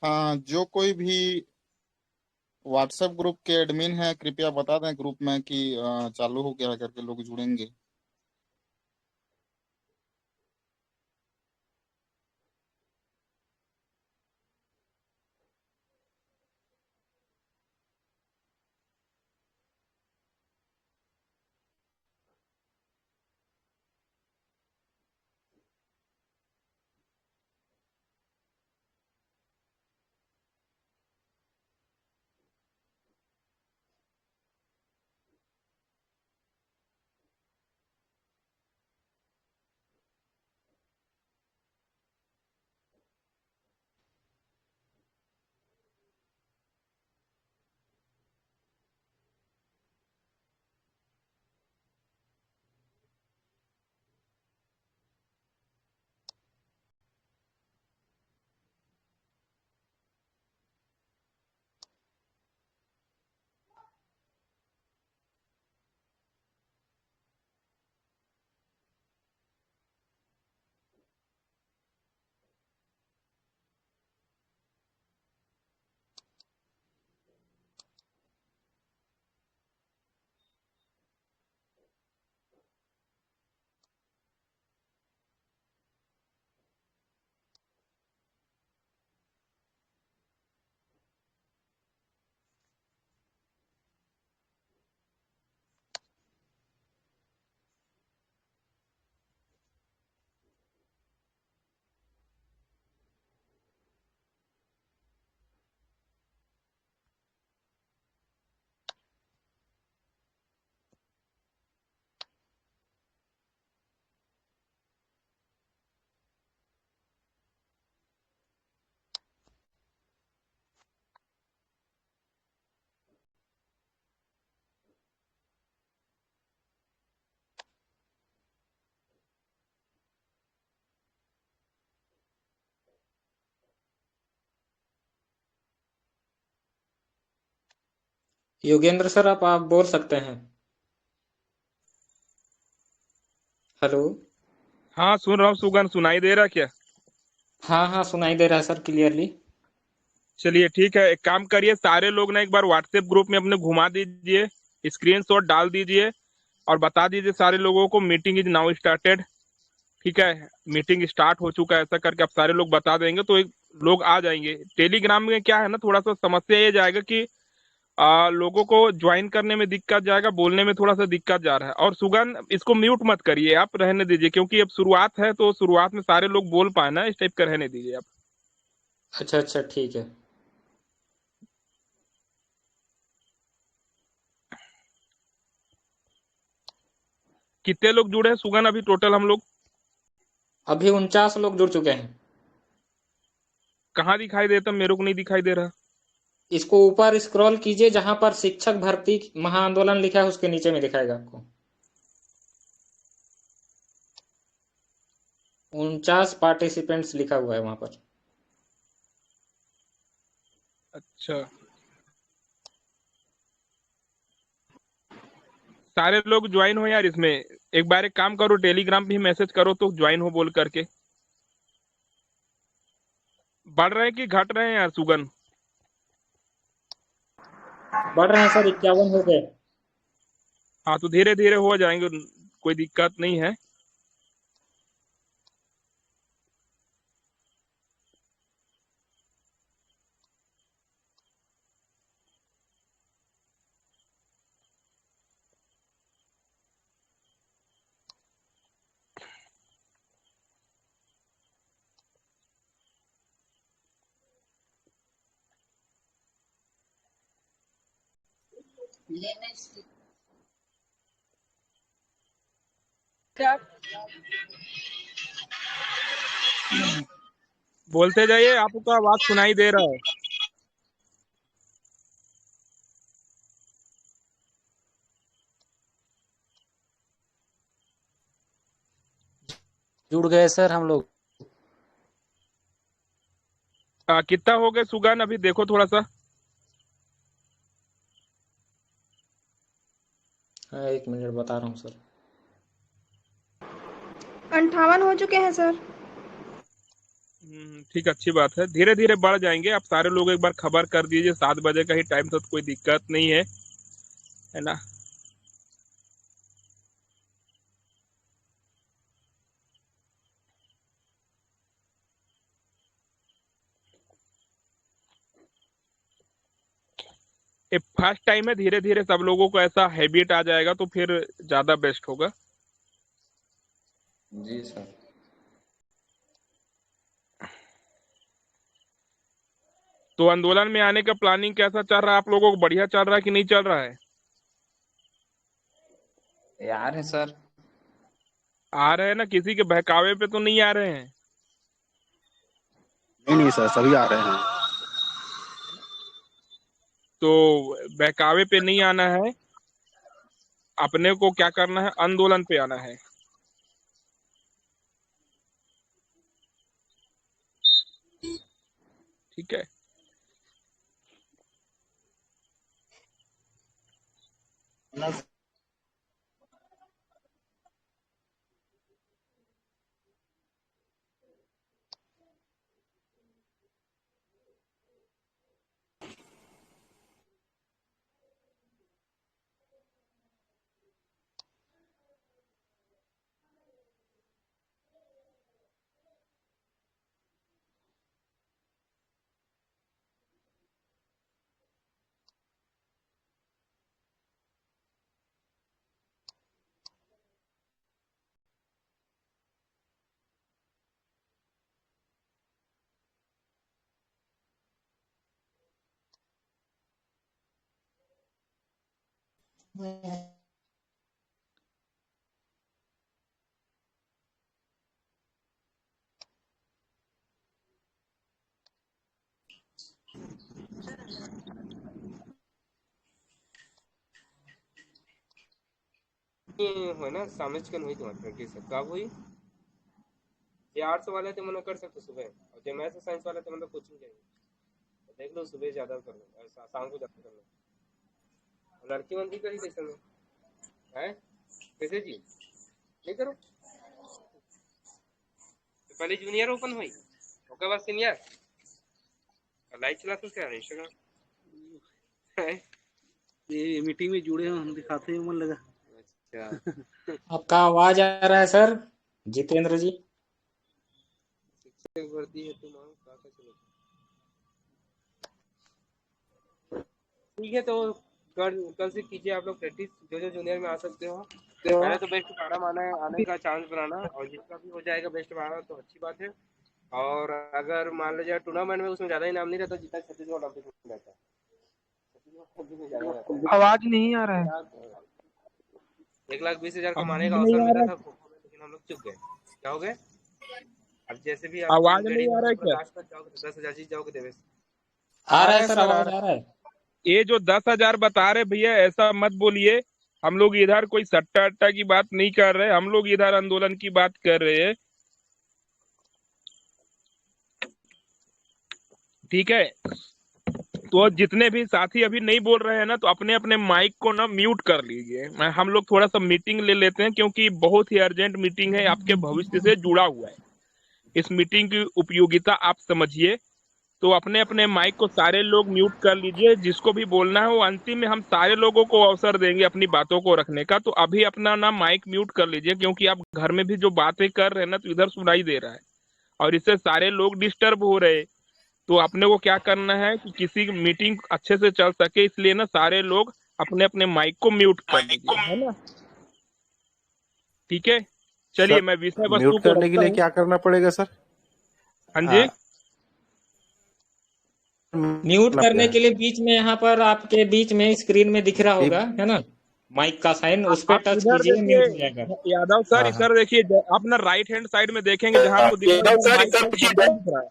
हाँ, जो कोई भी व्हाट्सएप ग्रुप के एडमिन है, कृपया बता दें ग्रुप में कि चालू हो गया है करके, लोग जुड़ेंगे। योगेंद्र सर, आप बोल सकते हैं। हेलो। हाँ, सुन रहा हूँ सुगन, सुनाई दे रहा क्या? हाँ हाँ, सुनाई दे रहा है सर, क्लियरली। चलिए ठीक है, एक काम करिए, सारे लोग ना एक बार व्हाट्सएप ग्रुप में अपने घुमा दीजिए, स्क्रीनशॉट डाल दीजिए और बता दीजिए सारे लोगों को मीटिंग इज नाउ स्टार्टेड। ठीक है, मीटिंग स्टार्ट हो चुका है, ऐसा करके आप सारे लोग बता देंगे तो एक लोग आ जाएंगे। टेलीग्राम में क्या है ना, थोड़ा सा समस्या ये जाएगा कि लोगों को ज्वाइन करने में दिक्कत जाएगा, बोलने में थोड़ा सा दिक्कत जा रहा है। और सुगन, इसको म्यूट मत करिए, आप रहने दीजिए, क्योंकि अब शुरुआत है तो शुरुआत में सारे लोग बोल पाए ना, इस टाइप का रहने दीजिए आप। अच्छा अच्छा, ठीक है। कितने लोग जुड़े हैं सुगन अभी टोटल हम लोग? अभी 49 लोग जुड़ चुके हैं। कहाँ दिखाई देता? मेरे को नहीं दिखाई दे रहा। इसको ऊपर स्क्रॉल कीजिए, जहां पर शिक्षक भर्ती महाआंदोलन लिखा है उसके नीचे में दिखाएगा आपको। 49 पार्टिसिपेंट्स लिखा हुआ है वहां पर। अच्छा, सारे लोग ज्वाइन हो यार इसमें। एक बार एक काम करो, टेलीग्राम पे ही मैसेज करो तो ज्वाइन हो बोल करके। बढ़ रहे हैं कि घट रहे हैं यार सुगन? बढ़ रहे हैं सर, 51 हो गए। हाँ, तो धीरे धीरे हो जाएंगे, कोई दिक्कत नहीं है। बोलते जाइए, आपका आवाज सुनाई दे रहा है। जुड़ गए सर हम लोग। कितना हो गए सुगन अभी देखो थोड़ा सा। हाँ, 1 मिनट बता रहा हूँ सर। 58 हो चुके हैं सर। ठीक, अच्छी बात है। धीरे धीरे बढ़ जाएंगे। आप सारे लोग एक बार खबर कर दीजिए, 7 बजे का ही टाइम था तो कोई दिक्कत नहीं है ना। ये फर्स्ट टाइम है, धीरे धीरे सब लोगों को ऐसा हैबिट आ जाएगा तो फिर ज्यादा बेस्ट होगा। जी सर। तो आंदोलन में आने का प्लानिंग कैसा चल रहा है आप लोगों को? बढ़िया चल रहा है कि नहीं चल रहा है? यार है सर। आ रहे हैं ना? किसी के बहकावे पे तो नहीं आ रहे हैं? नहीं नहीं सर, सभी आ रहे हैं। तो बहकावे पे नहीं आना है, अपने को क्या करना है, आंदोलन पे आना है। ठीक है। हो ना समझ हुई तुम्हारी प्रैक्टिस कब हुई? ये आर्ट्स वाले थे मना कर सकते सुबह, और जो मैथ्स साइंस वाले थे मतलब कोचिंग जाएंगे तो देख लो सुबह ज्यादा कर लो, ऐसा शाम को ज्यादा कर लो। लड़की वंती करी कैसे में है? कैसे जी नहीं करो तो पहले जूनियर ओपन हुई, उसके बाद सीनियर लाइव क्लासेस क्या है इंस्टाग्राम ये मीटिंग में जुड़े हैं, हम दिखाते हैं, मन लगा। अच्छा आपका आवाज आ रहा है सर, जितेंद्र जी। शिक्षक भर्ती है तुम आओ क्या चलो। ठीक है तो कल से कीजिए आप लोग प्रैक्टिस, जो जो जूनियर में आ सकते हो। पहले तो बेस्ट 12 आने का चांस बनाना, और जिसका भी हो जाएगा बेस्ट 12 तो अच्छी बात है। और अगर मान लीजिए टूर्नामेंट में उसमें ज्यादा इनाम नहीं रहता, जितना छत्तीसगढ़ ओलंपिक में रहता है, छत्तीसगढ़ ज्यादा रहता है। आवाज नहीं आ रहा है। 1,20,000 कमाने आवाज का नहीं अवसर आ मिला रहा था है। खो खो में, लेकिन हम लोग चुक गए। क्या हो गए? अब जैसे भी आप आवाज नहीं आ गरीब रहा है क्या? प्रकाश तक जाओगे तो 10,000 जीत जाओगे देवेश। आ आ रहा रहा है है सर, सर, आ आवाज रहा आ रहा है। है। ये जो 10,000 बता रहे भैया, ऐसा मत बोलिए। हम लोग इधर कोई सट्टा अट्टा की बात नहीं कर रहे, हम लोग इधर आंदोलन की बात कर रहे हैं। ठीक है। तो जितने भी साथी अभी नहीं बोल रहे हैं ना, तो अपने अपने माइक को ना म्यूट कर लीजिए। हम लोग थोड़ा सा मीटिंग ले लेते हैं, क्योंकि बहुत ही अर्जेंट मीटिंग है, आपके भविष्य से जुड़ा हुआ है। इस मीटिंग की उपयोगिता आप समझिए। तो अपने अपने माइक को सारे लोग म्यूट कर लीजिए। जिसको भी बोलना है वो अंतिम में हम सारे लोगों को अवसर देंगे अपनी बातों को रखने का। तो अभी अपना ना माइक म्यूट कर लीजिए, क्योंकि आप घर में भी जो बातें कर रहे हैं ना, तो इधर सुनाई दे रहा है और इससे सारे लोग डिस्टर्ब हो रहे हैं। तो अपने को क्या करना है कि किसी मीटिंग अच्छे से चल सके, इसलिए ना सारे लोग अपने अपने माइक को म्यूट कर लीजिए, है ना। ठीक है, चलिए सर, मैं विषय वस्तु म्यूट को करने के रखता लिए हूँ। क्या करना पड़ेगा सर? हाँ जी। हाँ, म्यूट करना करने पड़ेगा। के लिए बीच में, यहाँ पर आपके बीच में स्क्रीन में दिख रहा होगा, है ना, माइक का साइन, उस पे आप टच इधर कीजिए, देखिए म्यूट हो जाएगा। यादव सर, हाँ हाँ। इधर देखिए, आप ना राइट हैंड साइड में देखेंगे, जहां आपको दिख रहा है माइक का बटन दिख रहा है।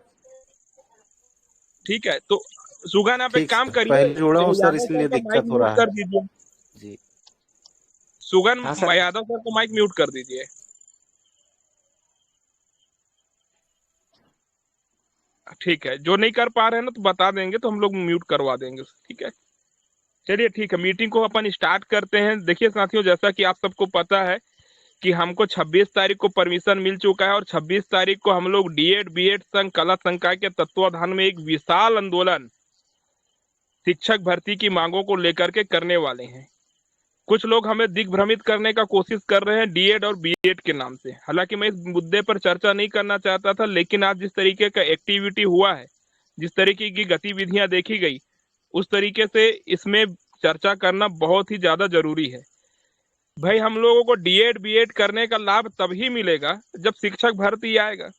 ठीक है, तो सुगन आप एक ठीक काम सर, करिए, पहले जुड़ा हूँ सर, यादव सर इसलिए का माइक दिक्कत हो म्यूट रहा है। कर दीजिए। जी। सुगन, हाँ सर। यादव सर को माइक म्यूट कर दीजिए। ठीक है, जो नहीं कर पा रहे हैं ना तो बता देंगे, तो हम लोग म्यूट करवा देंगे। ठीक है, चलिए ठीक है, मीटिंग को अपन स्टार्ट करते हैं। देखिए साथियों, जैसा कि आप सबको पता है कि हमको 26 तारीख को परमिशन मिल चुका है और 26 तारीख को हम लोग डीएड बीएड संघ कला संकाय के तत्वाधान में एक विशाल आंदोलन शिक्षक भर्ती की मांगों को लेकर के करने वाले हैं। कुछ लोग हमें दिग्भ्रमित करने का कोशिश कर रहे हैं डीएड और बीएड के नाम से। हालांकि मैं इस मुद्दे पर चर्चा नहीं करना चाहता था, लेकिन आज जिस तरीके का एक्टिविटी हुआ है, जिस तरीके की गतिविधियां देखी गई, उस तरीके से इसमें चर्चा करना बहुत ही ज्यादा जरूरी है। भाई, हम लोगों को डीएड बीएड करने का लाभ तभी मिलेगा जब शिक्षक भर्ती आएगा।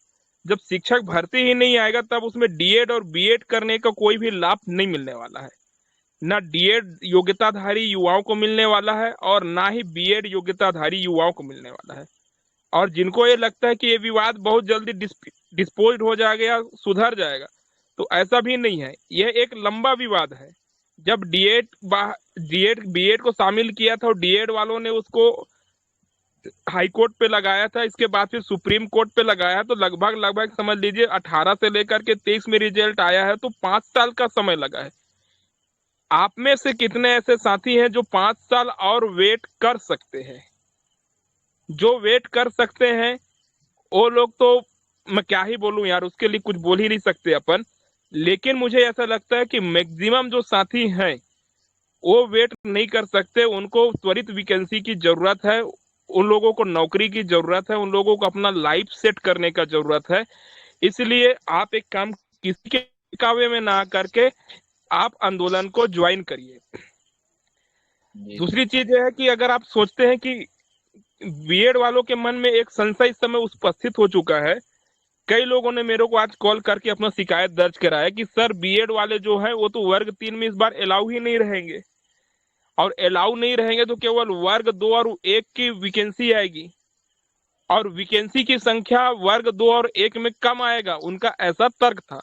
जब शिक्षक भर्ती ही नहीं आएगा तब उसमें डीएड और बीएड करने का कोई भी लाभ नहीं मिलने वाला है। ना डीएड योग्यताधारी युवाओं को मिलने वाला है और ना ही बीएड योग्यताधारी युवाओं को मिलने वाला है। और जिनको ये लगता है कि ये विवाद बहुत जल्दी डिस्पोज हो जाएगा, सुधर जाएगा, तो ऐसा भी नहीं है। यह एक लंबा विवाद है। जब डीएड बीएड को शामिल किया था और डीएड वालों ने उसको हाई कोर्ट पे लगाया था, इसके बाद फिर सुप्रीम कोर्ट पे लगाया, तो लगभग समझ लीजिए 18 से लेकर के 23 में रिजल्ट आया है, तो 5 साल का समय लगा है। आप में से कितने ऐसे साथी हैं जो 5 साल और वेट कर सकते हैं? जो वेट कर सकते हैं वो लोग, तो मैं क्या ही बोलूं यार, उसके लिए कुछ बोल ही नहीं सकते अपन। लेकिन मुझे ऐसा लगता है कि मैक्सिमम जो साथी हैं वो वेट नहीं कर सकते। उनको त्वरित वैकेंसी की जरूरत है, उन लोगों को नौकरी की जरूरत है, उन लोगों को अपना लाइफ सेट करने का जरूरत है। इसलिए आप एक काम किसी के कावे में ना करके आप आंदोलन को ज्वाइन करिए। दूसरी चीज यह है कि अगर आप सोचते हैं कि बीएड वालों के मन में एक संशय इस समय उपस्थित हो चुका है, कई लोगों ने मेरे को आज कॉल करके अपना शिकायत दर्ज कराया कि सर बीएड वाले जो है वो तो वर्ग 3 में इस बार अलाउ ही नहीं रहेंगे, और अलाउ नहीं रहेंगे तो केवल वर्ग 2 और 1 की वैकेंसी आएगी, और वैकेंसी की संख्या वर्ग 2 और 1 में कम आएगा। उनका ऐसा तर्क था।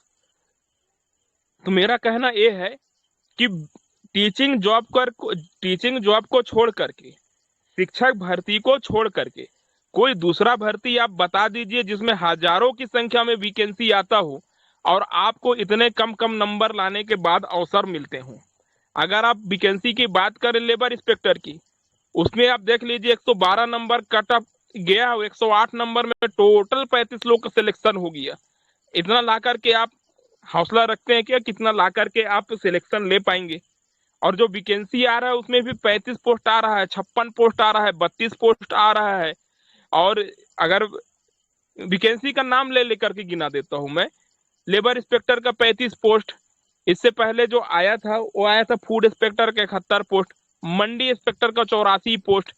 तो मेरा कहना यह है कि टीचिंग जॉब को छोड़ करके, शिक्षक भर्ती को छोड़ करके कोई दूसरा भर्ती आप बता दीजिए जिसमें हजारों की संख्या में वैकेंसी आता हो और आपको इतने कम नंबर लाने के बाद अवसर मिलते हों। अगर आप वैकेंसी की बात करें लेबर इंस्पेक्टर की, उसमें आप देख लीजिए 112 नंबर कट ऑफ गया, 108 नंबर में टोटल 35 लोग का सिलेक्शन हो गया। इतना ला करके आप हौसला रखते हैं क्या? कितना ला करके आप सिलेक्शन ले पाएंगे? और जो वैकेंसी आ रहा है उसमें भी 35 पोस्ट आ रहा है, 56 पोस्ट आ रहा है, 32 पोस्ट आ रहा है। और अगर वैकेंसी का नाम ले लेकर के गिना देता हूं मैं, लेबर इंस्पेक्टर का 35 पोस्ट, इससे पहले जो आया था वो आया था फूड इंस्पेक्टर का 71 पोस्ट, मंडी इंस्पेक्टर का 84 पोस्ट,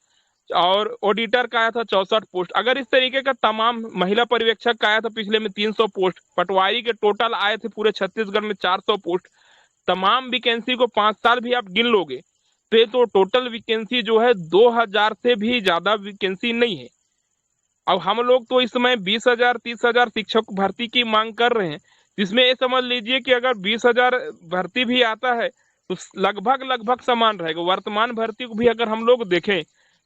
और ऑडिटर का आया था 64 पोस्ट। अगर इस तरीके का तमाम, महिला पर्यवेक्षक का आया था पिछले में 300 पोस्ट, पटवारी के टोटल आए थे पूरे छत्तीसगढ़ में 400 पोस्ट। तमाम वैकेंसी को 5 साल भी आप गिन लोगे तो टोटल वैकेंसी जो है 2000 से भी ज्यादा वैकेंसी नहीं है। अब हम लोग तो इस समय 20,000 30,000 शिक्षक भर्ती की मांग कर रहे हैं, जिसमें ये समझ लीजिए कि अगर 20,000 भर्ती भी आता है तो लगभग समान रहेगा। वर्तमान भर्ती को भी अगर हम लोग देखें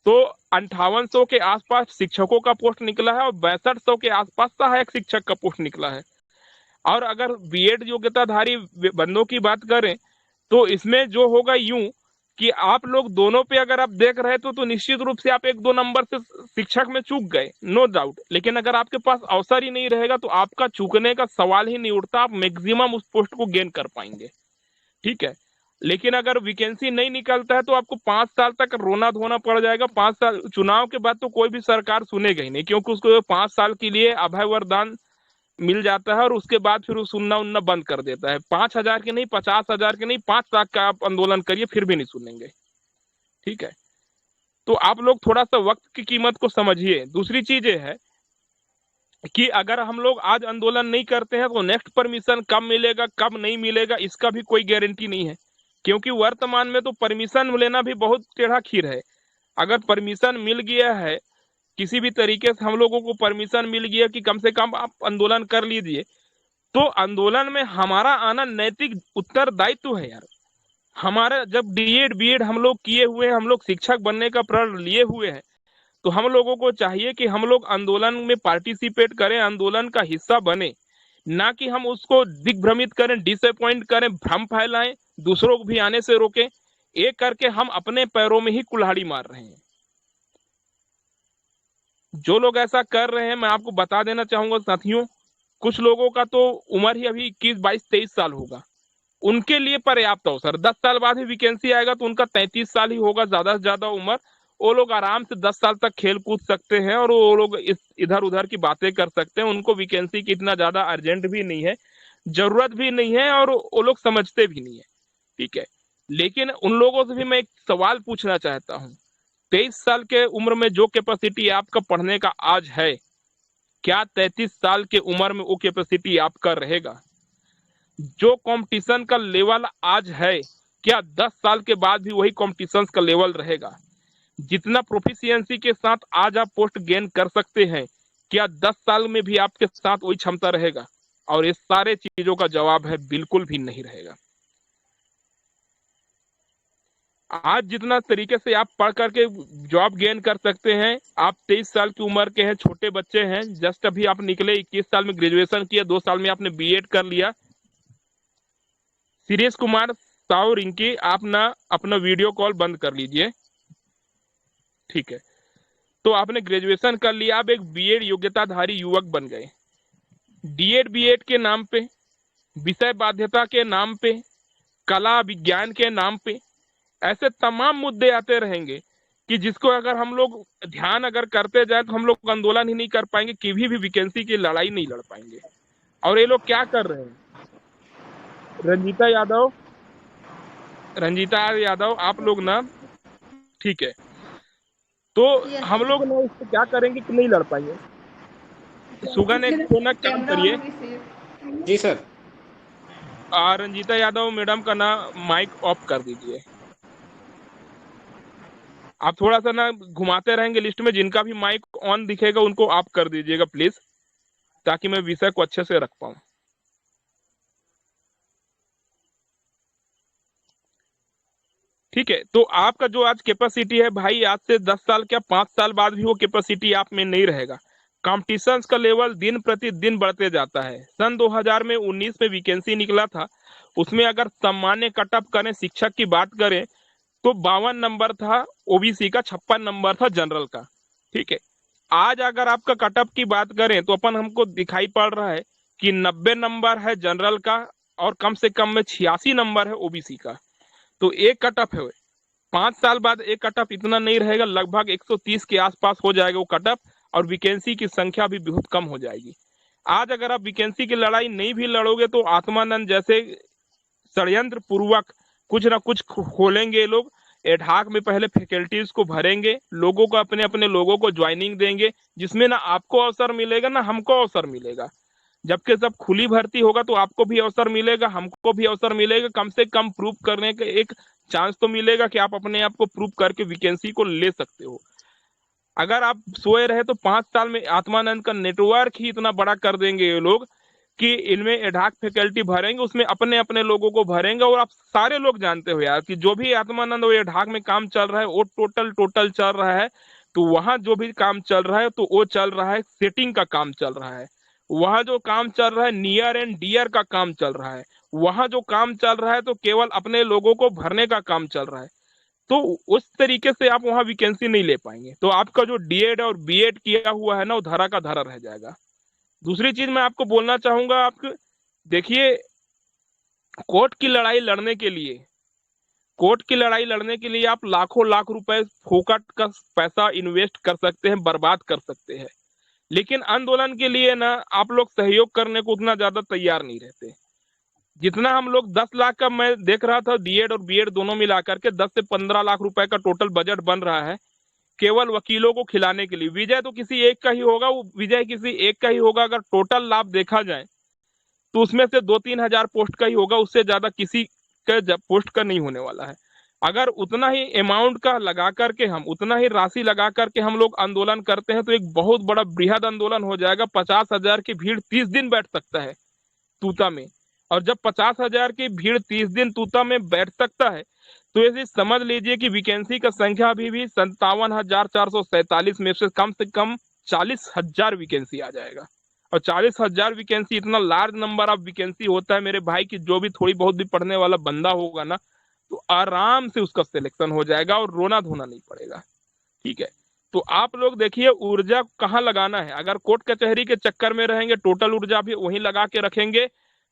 तो 5800 के आसपास शिक्षकों का पोस्ट निकला है और 6200 के आसपास सहायक शिक्षक का पोस्ट निकला है। और अगर बीएड योग्यताधारी बंदों की बात करें तो इसमें जो होगा यूं कि आप लोग दोनों पे अगर आप देख रहे तो निश्चित रूप से आप 1-2 नंबर से शिक्षक में चूक गए, नो डाउट। लेकिन अगर आपके पास अवसर ही नहीं रहेगा तो आपका चूकने का सवाल ही नहीं उठता, आप मैक्सिमम उस पोस्ट को गेन कर पाएंगे। ठीक है, लेकिन अगर वैकेंसी नहीं निकलता है तो आपको 5 साल तक रोना धोना पड़ जाएगा। 5 साल चुनाव के बाद तो कोई भी सरकार सुनेगा ही नहीं, क्योंकि उसको 5 साल के लिए अभय वरदान मिल जाता है और उसके बाद फिर वो सुनना उनना बंद कर देता है। 5,000 के नहीं, 50,000 के नहीं, 5 लाख का आप आंदोलन करिए फिर भी नहीं सुनेंगे। ठीक है, तो आप लोग थोड़ा सा वक्त की कीमत को समझिए। दूसरी चीज ये है कि अगर हम लोग आज आंदोलन नहीं करते हैं तो नेक्स्ट परमिशन कब मिलेगा कब नहीं मिलेगा इसका भी कोई गारंटी नहीं है, क्योंकि वर्तमान में तो परमिशन लेना भी बहुत टेढ़ा खीर है। अगर परमिशन मिल गया है, किसी भी तरीके से हम लोगों को परमिशन मिल गया कि कम से कम आप आंदोलन कर लीजिए, तो आंदोलन में हमारा आना नैतिक उत्तरदायित्व है यार। हमारा जब डीएड बीएड हम लोग किए हुए हैं, हम लोग शिक्षक बनने का प्रण लिए हुए हैं, तो हम लोगों को चाहिए कि हम लोग आंदोलन में पार्टिसिपेट करें, आंदोलन का हिस्सा बने, ना कि हम उसको दिग्भ्रमित करें, डिसअपॉइंट करें, भ्रम फैलाएं, दूसरों को भी आने से रोकें। एक करके हम अपने पैरों में ही कुल्हाड़ी मार रहे हैं। जो लोग ऐसा कर रहे हैं, मैं आपको बता देना चाहूंगा साथियों, कुछ लोगों का तो उम्र ही अभी 21, 22, 23 साल होगा, उनके लिए पर्याप्त अवसर। 10 साल बाद ही वैकेंसी आएगा तो उनका 33 साल ही होगा ज्यादा से ज्यादा उम्र। वो लोग आराम से 10 साल तक खेल कूद सकते हैं और वो लोग इस इधर उधर की बातें कर सकते हैं। उनको वैकेंसी की इतना ज्यादा अर्जेंट भी नहीं है, जरूरत भी नहीं है, और वो लोग समझते भी नहीं है। ठीक है, लेकिन उन लोगों से भी मैं एक सवाल पूछना चाहता हूँ, 23 साल के उम्र में जो कैपेसिटी आपका पढ़ने का आज है, क्या 33 साल के उम्र में वो कैपेसिटी आपका रहेगा? जो कंपटीशन का लेवल आज है, क्या 10 साल के बाद भी वही कंपटीशन का लेवल रहेगा? जितना प्रोफिशिएंसी के साथ आज आप पोस्ट गेन कर सकते हैं, क्या 10 साल में भी आपके साथ वही क्षमता रहेगा? और इस सारे चीजों का जवाब है बिल्कुल भी नहीं रहेगा। आज जितना तरीके से आप पढ़ करके जॉब गेन कर सकते हैं, आप 23 साल की उम्र के हैं, छोटे बच्चे हैं, जस्ट अभी आप निकले, 21 साल में ग्रेजुएशन किया, 2 साल में आपने बीएड कर लिया। सुरेश कुमार साहु रिंकी, आप ना अपना वीडियो कॉल बंद कर लीजिए। ठीक है, तो आपने ग्रेजुएशन कर लिया, आप एक बीएड योग्यताधारी युवक बन गए। डीएड बीएड के नाम पे, विषय बाध्यता के नाम पे, कला विज्ञान के नाम पे ऐसे तमाम मुद्दे आते रहेंगे कि जिसको अगर हम लोग ध्यान अगर करते जाए तो हम लोग आंदोलन ही नहीं कर पाएंगे, किसी भी वैकेंसी की लड़ाई नहीं लड़ पाएंगे। और ये लोग क्या कर रहे हैं, रंजीता यादव आप लोग ना, ठीक है, तो हम लोग ना इससे क्या करेंगे कि नहीं लड़ पाएंगे। सुगन एक तो ना काम करिए जी सर। रंजीता यादव मैडम का ना माइक ऑफ कर दीजिए। आप थोड़ा सा ना घुमाते रहेंगे लिस्ट में, जिनका भी माइक ऑन दिखेगा उनको ऑफ कर दीजिएगा प्लीज, ताकि मैं विषय को अच्छे से रख पाऊं। ठीक है, तो आपका जो आज कैपेसिटी है भाई, आज से 10 साल क्या 5 साल बाद भी वो कैपेसिटी आप में नहीं रहेगा। कॉम्पिटिशन का लेवल दिन प्रतिदिन बढ़ते जाता है। सन 2019 में वैकेंसी निकला था, उसमें अगर सामान्य कटअप करें, शिक्षक की बात करें तो 52 नंबर था ओबीसी का, 56 नंबर था जनरल का। ठीक है, आज अगर आपका कटअप की बात करें तो अपन हमको दिखाई पड़ रहा है कि 90 नंबर है जनरल का और कम से कम में 86 नंबर है ओबीसी का। तो एक कटअप है, 5 साल बाद एक कटअप इतना नहीं रहेगा, लगभग 130 के आसपास हो जाएगा वो कटअप, और वैकेंसी की संख्या भी बहुत कम हो जाएगी। आज अगर आप वैकेंसी की लड़ाई नहीं भी लड़ोगे तो आत्मानंद जैसे षड्यंत्र पूर्वक कुछ ना कुछ खोलेंगे लोग, एडहाक में पहले फैकल्टीज को भरेंगे, लोगों को अपने अपने लोगों को ज्वाइनिंग देंगे, जिसमें ना आपको अवसर मिलेगा ना हमको अवसर मिलेगा। जबकि सब खुली भर्ती होगा तो आपको भी अवसर मिलेगा, हमको भी अवसर मिलेगा, कम से कम प्रूव करने का एक चांस तो मिलेगा कि आप अपने आप को प्रूव करके वैकेंसी को ले सकते हो। अगर आप सोए रहे तो 5 साल में आत्मानंद का नेटवर्क ही इतना बड़ा कर देंगे ये लोग कि इनमें एडहाक फैकल्टी भरेंगे, उसमें अपने अपने लोगों को भरेंगे। और आप सारे लोग जानते हो यार कि जो भी आत्मानंद और एडहाक में काम चल रहा है वो टोटल चल रहा है। तो वहां जो भी काम चल रहा है तो वो चल रहा है सेटिंग का काम चल रहा है, वहां जो काम चल रहा है नियर एंड डियर का काम चल रहा है, वहां जो काम चल रहा है तो केवल अपने लोगों को भरने का काम चल रहा है। तो उस तरीके से आप वहां वैकेंसी नहीं ले पाएंगे, तो आपका जो डीएड और बीएड किया हुआ है ना वो धरा का धरा रह जाएगा। दूसरी चीज मैं आपको बोलना चाहूंगा, आप देखिए, कोर्ट की लड़ाई लड़ने के लिए आप लाखों लाख रुपए फोकट का पैसा इन्वेस्ट कर सकते हैं, बर्बाद कर सकते हैं, लेकिन आंदोलन के लिए ना आप लोग सहयोग करने को उतना ज्यादा तैयार नहीं रहते। जितना हम लोग 10 लाख का, मैं देख रहा था डीएड और बीएड दोनों मिलाकर के 10 से 15 लाख रुपए का टोटल बजट बन रहा है केवल वकीलों को खिलाने के लिए। विजय तो किसी एक का ही होगा, वो विजय किसी एक का ही होगा। अगर टोटल लाभ देखा जाए तो उसमें से 2-3 हजार पोस्ट का ही होगा, उससे ज्यादा किसी का पोस्ट का नहीं होने वाला है। अगर उतना ही अमाउंट का लगा करके हम, उतना ही राशि लगा करके हम लोग आंदोलन करते हैं तो एक बहुत बड़ा बृहद आंदोलन हो जाएगा। 50,000 की भीड़ 30 दिन बैठ सकता है तूता में, और जब 50,000 की भीड़ 30 दिन तूता में बैठ सकता है तो ऐसे समझ लीजिए कि वैकेंसी का संख्या अभी भी 57,447 में से कम 40,000 वैकेंसी आ जाएगा। और 40,000 वैकेंसी इतना लार्ज नंबर ऑफ वैकेंसी होता है मेरे भाई कि जो भी थोड़ी बहुत भी पढ़ने वाला बंदा होगा ना तो आराम से उसका सिलेक्शन हो जाएगा और रोना धोना नहीं पड़ेगा। ठीक है, तो आप लोग देखिए ऊर्जा कहाँ लगाना है। अगर कोर्ट कचहरी के चक्कर में रहेंगे, टोटल ऊर्जा भी वहीं लगा के रखेंगे,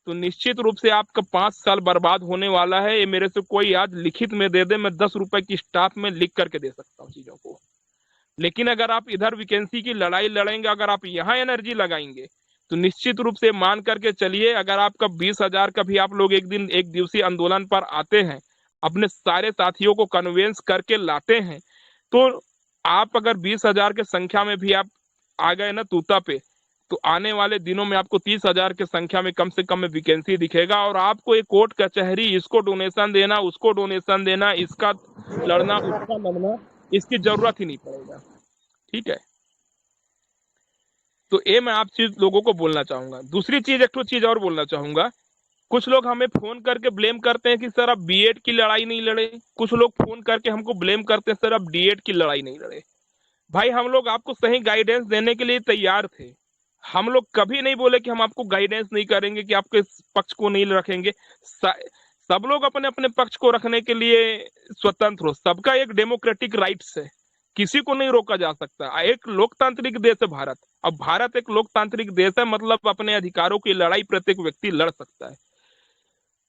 तो निश्चित रूप से आपका 5 साल बर्बाद होने वाला है। ये मेरे से कोई आज लिखित में दे दे, मैं 10 रुपए की स्टाफ में लिख करके दे सकता हूँ चीजों को। लेकिन अगर आप इधर वैकेंसी की लड़ाई लड़ेंगे, अगर आप यहाँ एनर्जी लगाएंगे, तो निश्चित रूप से मान करके चलिए, अगर आपका 20,000 का भी आप लोग एक दिन एक दिवसीय आंदोलन पर आते हैं, अपने सारे साथियों को कन्वेंस करके लाते हैं, तो आप अगर 20,000 के संख्या में भी आप आ गए ना तूता पे, तो आने वाले दिनों में आपको 30,000 की संख्या में कम से कम में वैकेंसी दिखेगा। और आपको एक कोर्ट कचहरी, इसको डोनेशन देना, उसको डोनेशन देना, इसका लड़ना, उसका लड़ना, इसकी जरूरत ही नहीं पड़ेगा। ठीक है, तो ये मैं आप चीज लोगों को बोलना चाहूंगा। दूसरी चीज, एक तो चीज और बोलना चाहूंगा। कुछ लोग हमें फोन करके ब्लेम करते हैं कि सर आप बीएड की लड़ाई नहीं लड़े। कुछ लोग फोन करके हमको ब्लेम करते हैं सर आप डीएड की लड़ाई नहीं लड़े। भाई हम लोग आपको सही गाइडेंस देने के लिए तैयार थे। हम लोग कभी नहीं बोले कि हम आपको गाइडेंस नहीं करेंगे, कि आपके पक्ष को नहीं रखेंगे। सब लोग अपने अपने पक्ष को रखने के लिए स्वतंत्र हो, सबका एक डेमोक्रेटिक राइट्स है, किसी को नहीं रोका जा सकता। एक लोकतांत्रिक देश है भारत। अब भारत एक लोकतांत्रिक देश है, मतलब अपने अधिकारों की लड़ाई प्रत्येक व्यक्ति लड़ सकता है।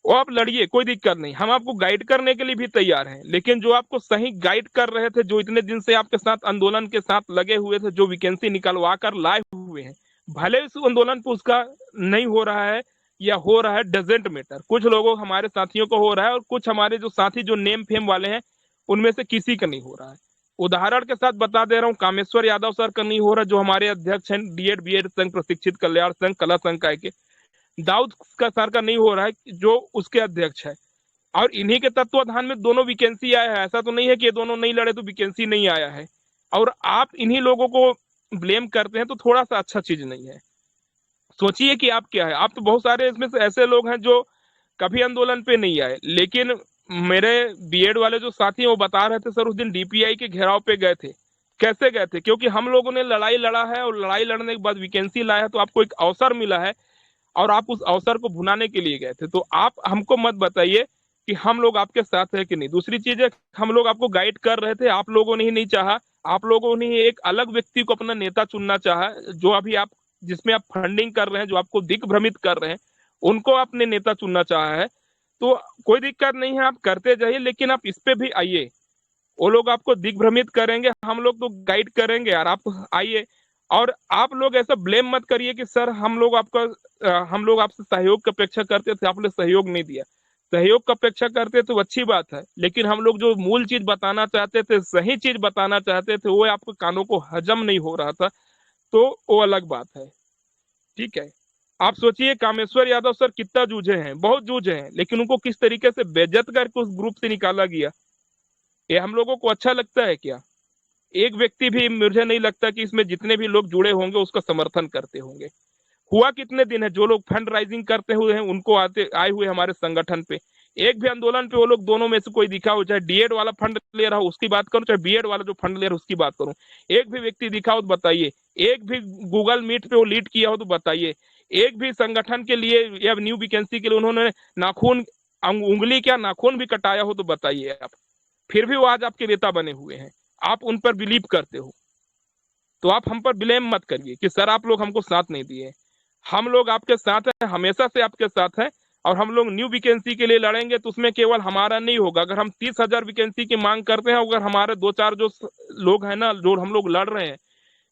वो आप लड़िए, कोई दिक्कत नहीं, हम आपको गाइड करने के लिए भी तैयार हैं। लेकिन जो आपको सही गाइड कर रहे थे, जो इतने दिन से आपके साथ आंदोलन के साथ लगे हुए थे, जो वैकेंसी निकलवा कर लाए हुए हैं, भले इस आंदोलन पर उसका नहीं हो रहा है या हो रहा है, डजेंट मैटर। कुछ लोगों हमारे साथियों को हो रहा है, और कुछ हमारे जो साथी जो नेम फेम वाले हैं उनमें से किसी का नहीं हो रहा है। उदाहरण के साथ बता दे रहा हूँ, कामेश्वर यादव सर का नहीं हो रहा, जो हमारे अध्यक्ष हैं डीएड बीएड संघ प्रशिक्षित कल्याण संघ कला संघ के। दाऊद का सर का नहीं हो रहा है, जो उसके अध्यक्ष है। और इन्हीं के तत्वाधान में दोनों वैकेंसी आया है। ऐसा तो नहीं है कि ये दोनों नहीं लड़े तो वैकेंसी नहीं आया है। और आप इन्हीं लोगों को ब्लेम करते हैं, तो थोड़ा सा अच्छा चीज नहीं है। सोचिए कि आप क्या है। आप तो बहुत सारे इसमें से ऐसे लोग हैं जो कभी आंदोलन पे नहीं आए, लेकिन मेरे बीएड वाले जो साथी हैं वो बता रहे थे सर उस दिन डीपीआई के घेराव पे गए थे। कैसे गए थे? क्योंकि हम लोगों ने लड़ाई लड़ा है, और लड़ाई लड़ने के बाद वैकेंसी लाया है, तो आपको एक अवसर मिला है, और आप उस अवसर को भुनाने के लिए गए थे। तो आप हमको मत बताइए कि हम लोग आपके साथ है कि नहीं। दूसरी चीज है, हम लोग आपको गाइड कर रहे थे, आप लोगों ने ही नहीं चाहा। आप लोगों ने एक अलग व्यक्ति को अपना नेता चुनना चाहा, जो अभी आप जिसमें आप फंडिंग कर रहे हैं, जो आपको दिग्भ्रमित कर रहे हैं, उनको आपने नेता चुनना चाहा है। तो कोई दिक्कत नहीं है, आप करते जाइए, लेकिन आप इस पे भी आइए। वो लोग आपको दिग्भ्रमित करेंगे, हम लोग तो गाइड करेंगे यार, आप आइए। और आप लोग ऐसा ब्लेम मत करिए कि सर हम लोग आपसे सहयोग की अपेक्षा करते थे, आपने सहयोग नहीं दिया। सहयोग की अपेक्षा करते तो अच्छी बात है, लेकिन हम लोग जो मूल चीज बताना चाहते थे, सही चीज बताना चाहते थे, वो आपके कानों को हजम नहीं हो रहा था, तो वो अलग बात है। ठीक है, आप सोचिए कामेश्वर यादव सर कितना जूझे हैं, बहुत जूझे हैं, लेकिन उनको किस तरीके से बेइज्जत करके उस ग्रुप से निकाला गया। ये हम लोगों को अच्छा लगता है क्या? एक व्यक्ति भी मुझे नहीं लगता कि इसमें जितने भी लोग जुड़े होंगे उसका समर्थन करते होंगे। हुआ कितने दिन है जो लोग फंड राइजिंग करते हुए हैं, उनको आए हुए हमारे संगठन पे, एक भी आंदोलन पे वो लोग दोनों में से कोई दिखा हो, चाहे डीएड वाला फंड ले रहा हो उसकी बात करूं, चाहे बीएड वाला जो फंड ले रहा हो उसकी बात करूं, एक भी व्यक्ति दिखा हो तो बताइए। एक भी गूगल मीट पे वो लीड किया हो तो बताइए। एक भी संगठन के लिए या न्यू वैकेंसी के लिए उन्होंने नाखून, उंगली क्या नाखून भी कटाया हो तो बताइए आप। फिर भी वो आज आपके नेता बने हुए हैं, आप उन पर बिलीव करते हो। तो आप हम पर ब्लेम मत करिए कि सर आप लोग हमको साथ नहीं दिए। हम लोग आपके साथ हैं, हमेशा से आपके साथ हैं, और हम लोग न्यू वैकेंसी के लिए लड़ेंगे, तो उसमें केवल हमारा नहीं होगा। अगर हम 30,000 वैकेंसी की मांग करते हैं, अगर हमारे 2-4 जो लोग हैं ना, जो हम लोग लड़ रहे हैं,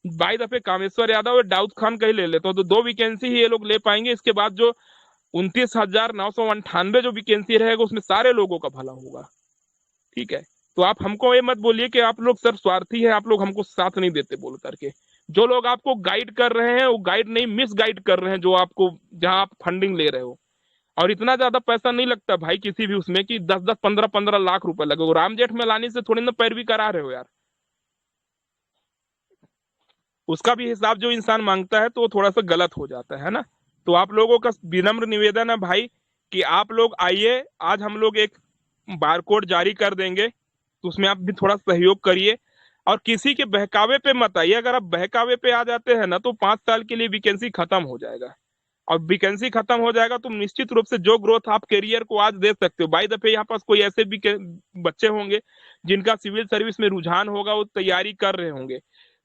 बाई दफे कामेश्वर यादव और दाऊद खान का ही ले लेते हो, तो 2 वैकेंसी ही ये लोग ले पाएंगे। इसके बाद जो 29,998 जो वैकेंसी रहेगा उसमें सारे लोगों का भला होगा। ठीक है, तो आप हमको ये मत बोलिए कि आप लोग सर स्वार्थी है, आप लोग हमको साथ नहीं देते बोल करके। जो लोग आपको गाइड कर रहे हैं वो गाइड नहीं, मिस गाइड कर रहे हैं, जो आपको जहां आप फंडिंग ले रहे हो। और इतना ज्यादा पैसा नहीं लगता भाई किसी भी उसमें कि 10-10, 15-15 लाख रुपए लगे। राम जेठ में लाने से थोड़ी ना पैरवी करा रहे हो यार। उसका भी हिसाब जो इंसान मांगता है तो वो थोड़ा सा गलत हो जाता है ना। तो आप लोगों का विनम्र निवेदन है भाई कि आप लोग आइए। आज हम लोग एक बारकोड जारी कर देंगे, तो उसमें आप भी थोड़ा सहयोग करिए, और किसी के बहकावे पे मत आइए। अगर आप बहकावे पे आ जाते हैं ना, तो 5 साल के लिए वैकेंसी खत्म हो जाएगा, और वैकेंसी खत्म हो जाएगा तो निश्चित रूप से जो ग्रोथ आप करियर को आज दे सकते हो। बाय द वे यहाँ पास कोई ऐसे भी बच्चे होंगे जिनका सिविल सर्विस में रुझान होगा वो तैयारी कर रहे होंगे।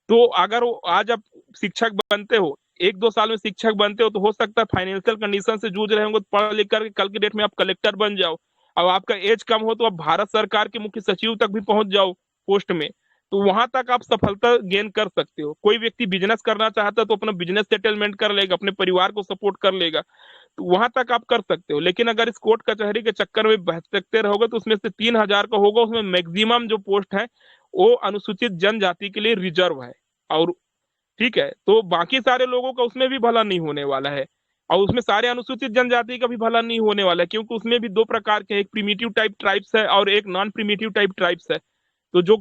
तो अगर आज आप शिक्षक बनते हो, 1-2 साल में शिक्षक बनते हो, तो हो सकता है फाइनेंशियल कंडीशन से जूझ रहे होंगे, तो पढ़ लिख करके कल की डेट में आप कलेक्टर बन जाओ। अब आपका एज कम हो तो आप भारत सरकार के मुख्य सचिव तक भी पहुंच जाओ पोस्ट में, तो वहां तक आप सफलता गेन कर सकते हो। कोई व्यक्ति बिजनेस करना चाहता है तो अपना बिजनेस सेटलमेंट कर लेगा, अपने परिवार को सपोर्ट कर लेगा, तो वहां तक आप कर सकते हो। लेकिन अगर इस कोर्ट कचहरी के चक्कर में भटकते रहोगे तो उसमें से 3,000 का होगा, उसमें मैक्सिमम जो पोस्ट है वो अनुसूचित जनजाति के लिए रिजर्व है। और ठीक है, तो बाकी सारे लोगों का उसमें भी भला नहीं होने वाला है, और उसमें सारे अनुसूचित जनजाति का भी भला नहीं होने वाला है, क्योंकि उसमें भी 2 प्रकार के, एक प्रिमिटिव टाइप ट्राइब्स है और एक नॉन प्रिमिटिव टाइप ट्राइब्स है। तो जो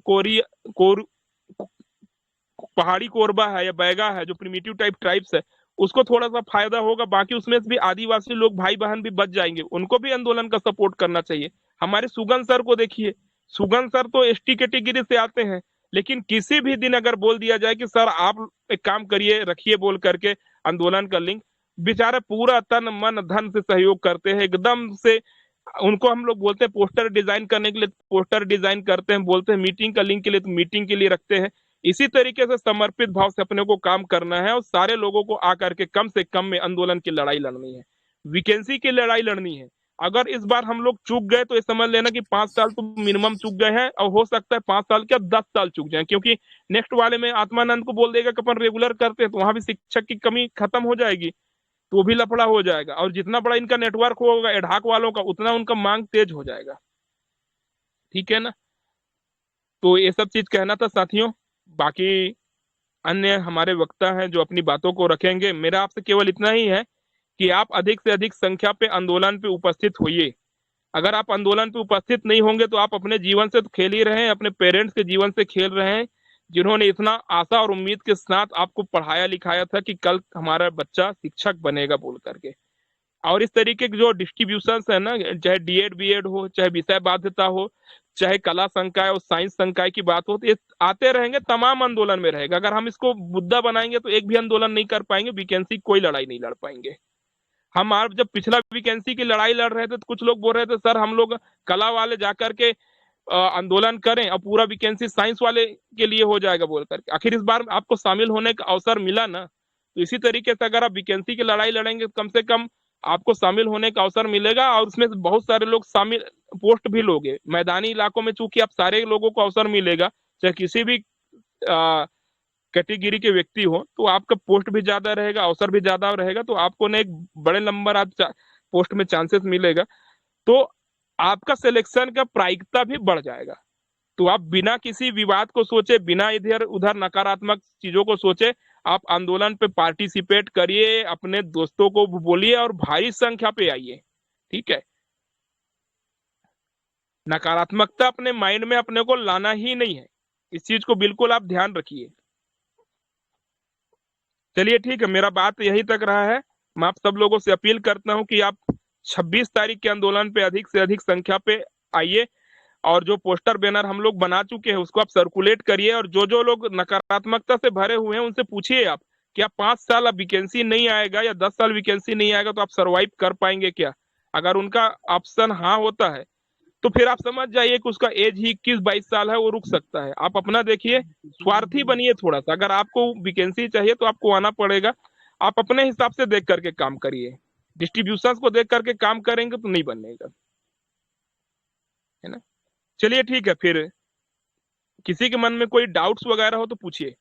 पहाड़ी कोरबा है या बैगा है, जो प्रिमिटिव टाइप ट्राइब्स है, उसको थोड़ा सा फायदा होगा। बाकी उसमें से भी आदिवासी लोग भाई बहन भी बच जाएंगे, उनको भी आंदोलन का सपोर्ट करना चाहिए। हमारे सुगन सर को देखिए, सुगन सर तो एसटी कैटेगरी से आते हैं, लेकिन किसी भी दिन अगर बोल दिया जाए कि सर आप एक काम करिए, रखिए बोल करके आंदोलन का लिंक, बेचारे पूरा तन मन धन से सहयोग करते हैं एकदम से। उनको हम लोग बोलते हैं पोस्टर डिजाइन करने के लिए पोस्टर डिजाइन करते हैं, बोलते हैं मीटिंग का लिंक के लिए तो मीटिंग के लिए रखते हैं। इसी तरीके से समर्पित भाव से अपने को काम करना है और सारे लोगों को आकर के कम से कम में आंदोलन की लड़ाई लड़नी है, वैकेंसी की लड़ाई लड़नी है। अगर इस बार हम लोग चूक गए तो ये समझ लेना कि 5 साल तो मिनिमम चूक गए हैं, और हो सकता है 5 साल क्या 10 साल चूक जाए, क्योंकि नेक्स्ट वाले में आत्मानंद को बोल देगा कि अपन रेगुलर करते हैं, तो वहां भी शिक्षक की कमी खत्म हो जाएगी, तो वो भी लफड़ा हो जाएगा। और जितना बड़ा इनका नेटवर्क होगा एडहाक वालों का, उतना उनका मांग तेज हो जाएगा। ठीक है ना, तो ये सब चीज कहना था साथियों। बाकी अन्य हमारे वक्ता हैं जो अपनी बातों को रखेंगे। मेरा आपसे केवल इतना ही है कि आप अधिक से अधिक संख्या पे आंदोलन पे उपस्थित होइए। अगर आप आंदोलन पे उपस्थित नहीं होंगे तो आप अपने जीवन से तो खेल ही रहे हैं, अपने पेरेंट्स के जीवन से खेल रहे हैं, जिन्होंने इतना आशा और उम्मीद के साथ आपको पढ़ाया लिखाया था कि कल हमारा बच्चा शिक्षक बनेगा बोल करके। और इस तरीके के जो डिस्ट्रीब्यूशन है ना, चाहे डीएड बीएड हो, चाहे विषय बाध्यता हो, चाहे कला संकाय और साइंस संकाय की बात हो, तो ये आते रहेंगे, तमाम आंदोलन में रहेगा। अगर हम इसको मुद्दा बनाएंगे तो एक भी आंदोलन नहीं कर पाएंगे, वैकेंसी कोई लड़ाई नहीं लड़ पाएंगे। हम आप जब पिछला वैकेंसी की लड़ाई लड़ रहे थे तो कुछ लोग बोल रहे थे सर हम लोग कला वाले जाकर के आंदोलन करें और पूरा वैकेंसी साइंस वाले के लिए हो जाएगा बोल करके। आखिर इस बार आपको शामिल होने का अवसर मिला ना, तो इसी तरीके से अगर आप वैकेंसी की लड़ाई लड़ेंगे तो कम से कम आपको शामिल होने का अवसर मिलेगा, और उसमें बहुत सारे लोग शामिल पोस्ट भी लोगे। मैदानी इलाकों में चूंकि आप सारे लोगों को अवसर मिलेगा, चाहे किसी भी कैटेगरी के व्यक्ति हो, तो आपका पोस्ट भी ज्यादा रहेगा, अवसर भी ज्यादा रहेगा, तो आपको ना एक बड़े नंबर आप पोस्ट में चांसेस मिलेगा, तो आपका सिलेक्शन का प्रायिकता भी बढ़ जाएगा। तो आप बिना किसी विवाद को सोचे, बिना इधर उधर नकारात्मक चीजों को सोचे, आप आंदोलन पे पार्टिसिपेट करिए, अपने दोस्तों को बोलिए और भारी संख्या पे आइए। ठीक है, नकारात्मकता अपने माइंड में अपने को लाना ही नहीं है, इस चीज को बिल्कुल आप ध्यान रखिए। चलिए ठीक है, मेरा बात यही तक रहा है। मैं आप सब लोगों से अपील करता हूं कि आप 26 तारीख के आंदोलन पे अधिक से अधिक संख्या पे आइए, और जो पोस्टर बैनर हम लोग बना चुके हैं उसको आप सर्कुलेट करिए, और जो जो लोग नकारात्मकता से भरे हुए हैं उनसे पूछिए आप क्या 5 साल अब वैकेंसी नहीं आएगा या 10 साल वैकेंसी नहीं आएगा तो आप सरवाइव कर पाएंगे क्या। अगर उनका ऑप्शन हाँ होता है तो फिर आप समझ जाइए कि उसका एज ही 21-22 साल है, वो रुक सकता है। आप अपना देखिए, स्वार्थी बनिए थोड़ा सा। अगर आपको वैकेंसी चाहिए तो आपको आना पड़ेगा, आप अपने हिसाब से देख करके काम करिए, डिस्ट्रीब्यूशन को देख करके काम करेंगे तो नहीं बनेगा, है ना। चलिए ठीक है, फिर किसी के मन में कोई डाउट्स वगैरह हो तो पूछिए।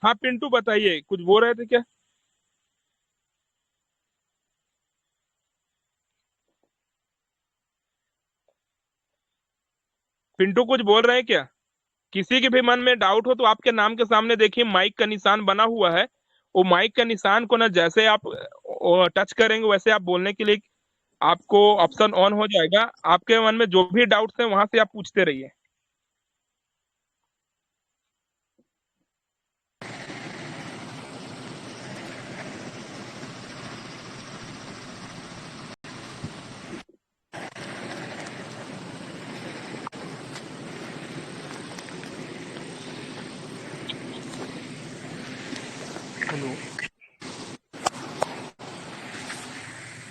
हाँ पिंटू बताइए, कुछ बोल रहे थे क्या। पिंटू कुछ बोल रहे हैं क्या। किसी के भी मन में डाउट हो तो आपके नाम के सामने देखिए माइक का निशान बना हुआ है, वो माइक का निशान को ना जैसे आप टच करेंगे वैसे आप बोलने के लिए आपको ऑप्शन ऑन हो जाएगा। आपके मन में जो भी डाउट्स हैं वहां से आप पूछते रहिए।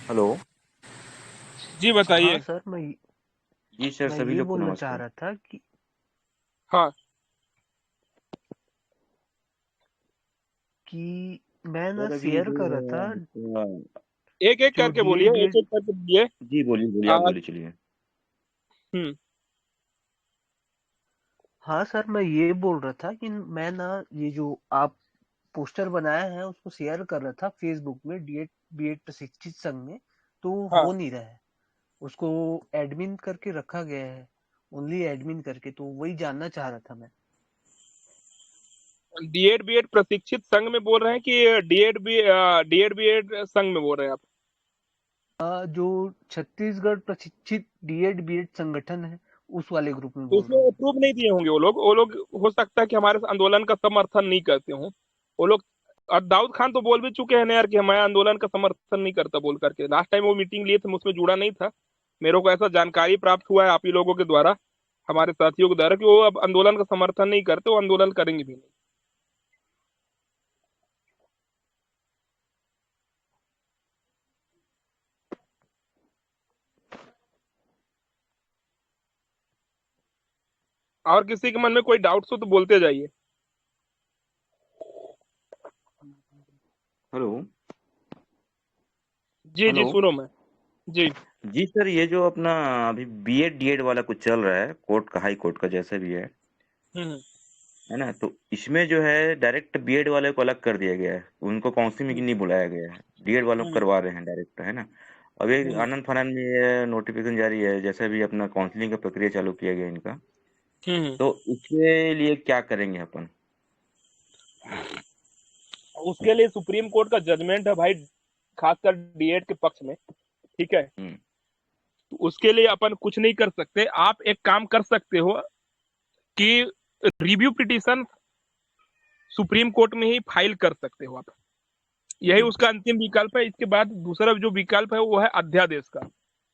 हेलो। जी हाँ बताइए। सर, जी सर, मैं सभी ये लोग को बोलना चाह नमस्कार। रहा था हाँ कि मैं ना सर अभी शेयर जो कर रहा है था आपका, एक एक जो करके बोलिए, डीएड एक बीएड। एक करके बोलिए। जी बोलिए बोलिए, आप आज बोलिए चलिए। हम्म हाँ सर, मैं ये बोल रहा था कि मैं ना ये जो आप पोस्टर बनाया है उसको शेयर कर रहा था फेसबुक में डीएड बीएड प्रशिक्षित संघ में, तो वो हाँ, हो नहीं रहा है। उसको एडमिन करके रखा गया है, ओनली एडमिन करके, तो वही जानना चाह रहा था मैं। डीएड बीएड प्रशिक्षित संघ में बोल रहे हैं कि डीएड बीएड संघ में बोल रहे हैं आप? जो छत्तीसगढ़ प्रशिक्षित डीएड बीएड संगठन है उस वाले ग्रुप में तो बोल उसमें रहा हूँ मैं। अप्रूव नहीं दिए होंगे वो लोग हो सकता है कि हमारे आंदोलन का समर्थन नहीं करते हों वो लोग। और दाऊद खान तो बोल भी चुके हैं ना यार कि मैं आंदोलन का समर्थन नहीं करता बोल करके। लास्ट टाइम वो मीटिंग लिए थे, मैं उसमें जुड़ा नहीं था। मेरे को ऐसा जानकारी प्राप्त हुआ है आप ही लोगों के द्वारा, हमारे साथियों के द्वारा, कि वो अब आंदोलन का समर्थन नहीं करते, वो आंदोलन करेंगे भी नहीं। और किसी के मन में कोई डाउट्स हो तो बोलते जाइए। हेलो। जी जी, हेलो। सुनो मैं। जी। जी सर, ये जो अपना अभी बीएड डीएड वाला कुछ चल रहा है, कोर्ट का, हाई कोर्ट का जैसा भी हम्म है ना, तो इसमें जो है डायरेक्ट बीएड वाले को अलग कर दिया गया है, उनको काउंसलिंग में नहीं बुलाया गया है, डीएड वालों को हम्म करवा रहे हैं डायरेक्ट, है ना। अब ये हम्म आनंद फानन में ये नोटिफिकेशन जारी है, जैसे भी अपना काउंसलिंग का प्रक्रिया चालू किया गया इनका, हम्म। तो इसके लिए क्या करेंगे अपन? उसके लिए सुप्रीम कोर्ट का जजमेंट है भाई, खासकर डीएड के पक्ष में। ठीक है, हम्म। तो उसके लिए अपन कुछ नहीं कर सकते। आप एक काम कर सकते हो कि रिव्यू पिटीशन सुप्रीम कोर्ट में ही फाइल कर सकते हो आप। यही जी। उसका अंतिम विकल्प है। इसके बाद दूसरा जो विकल्प है वो है अध्यादेश का,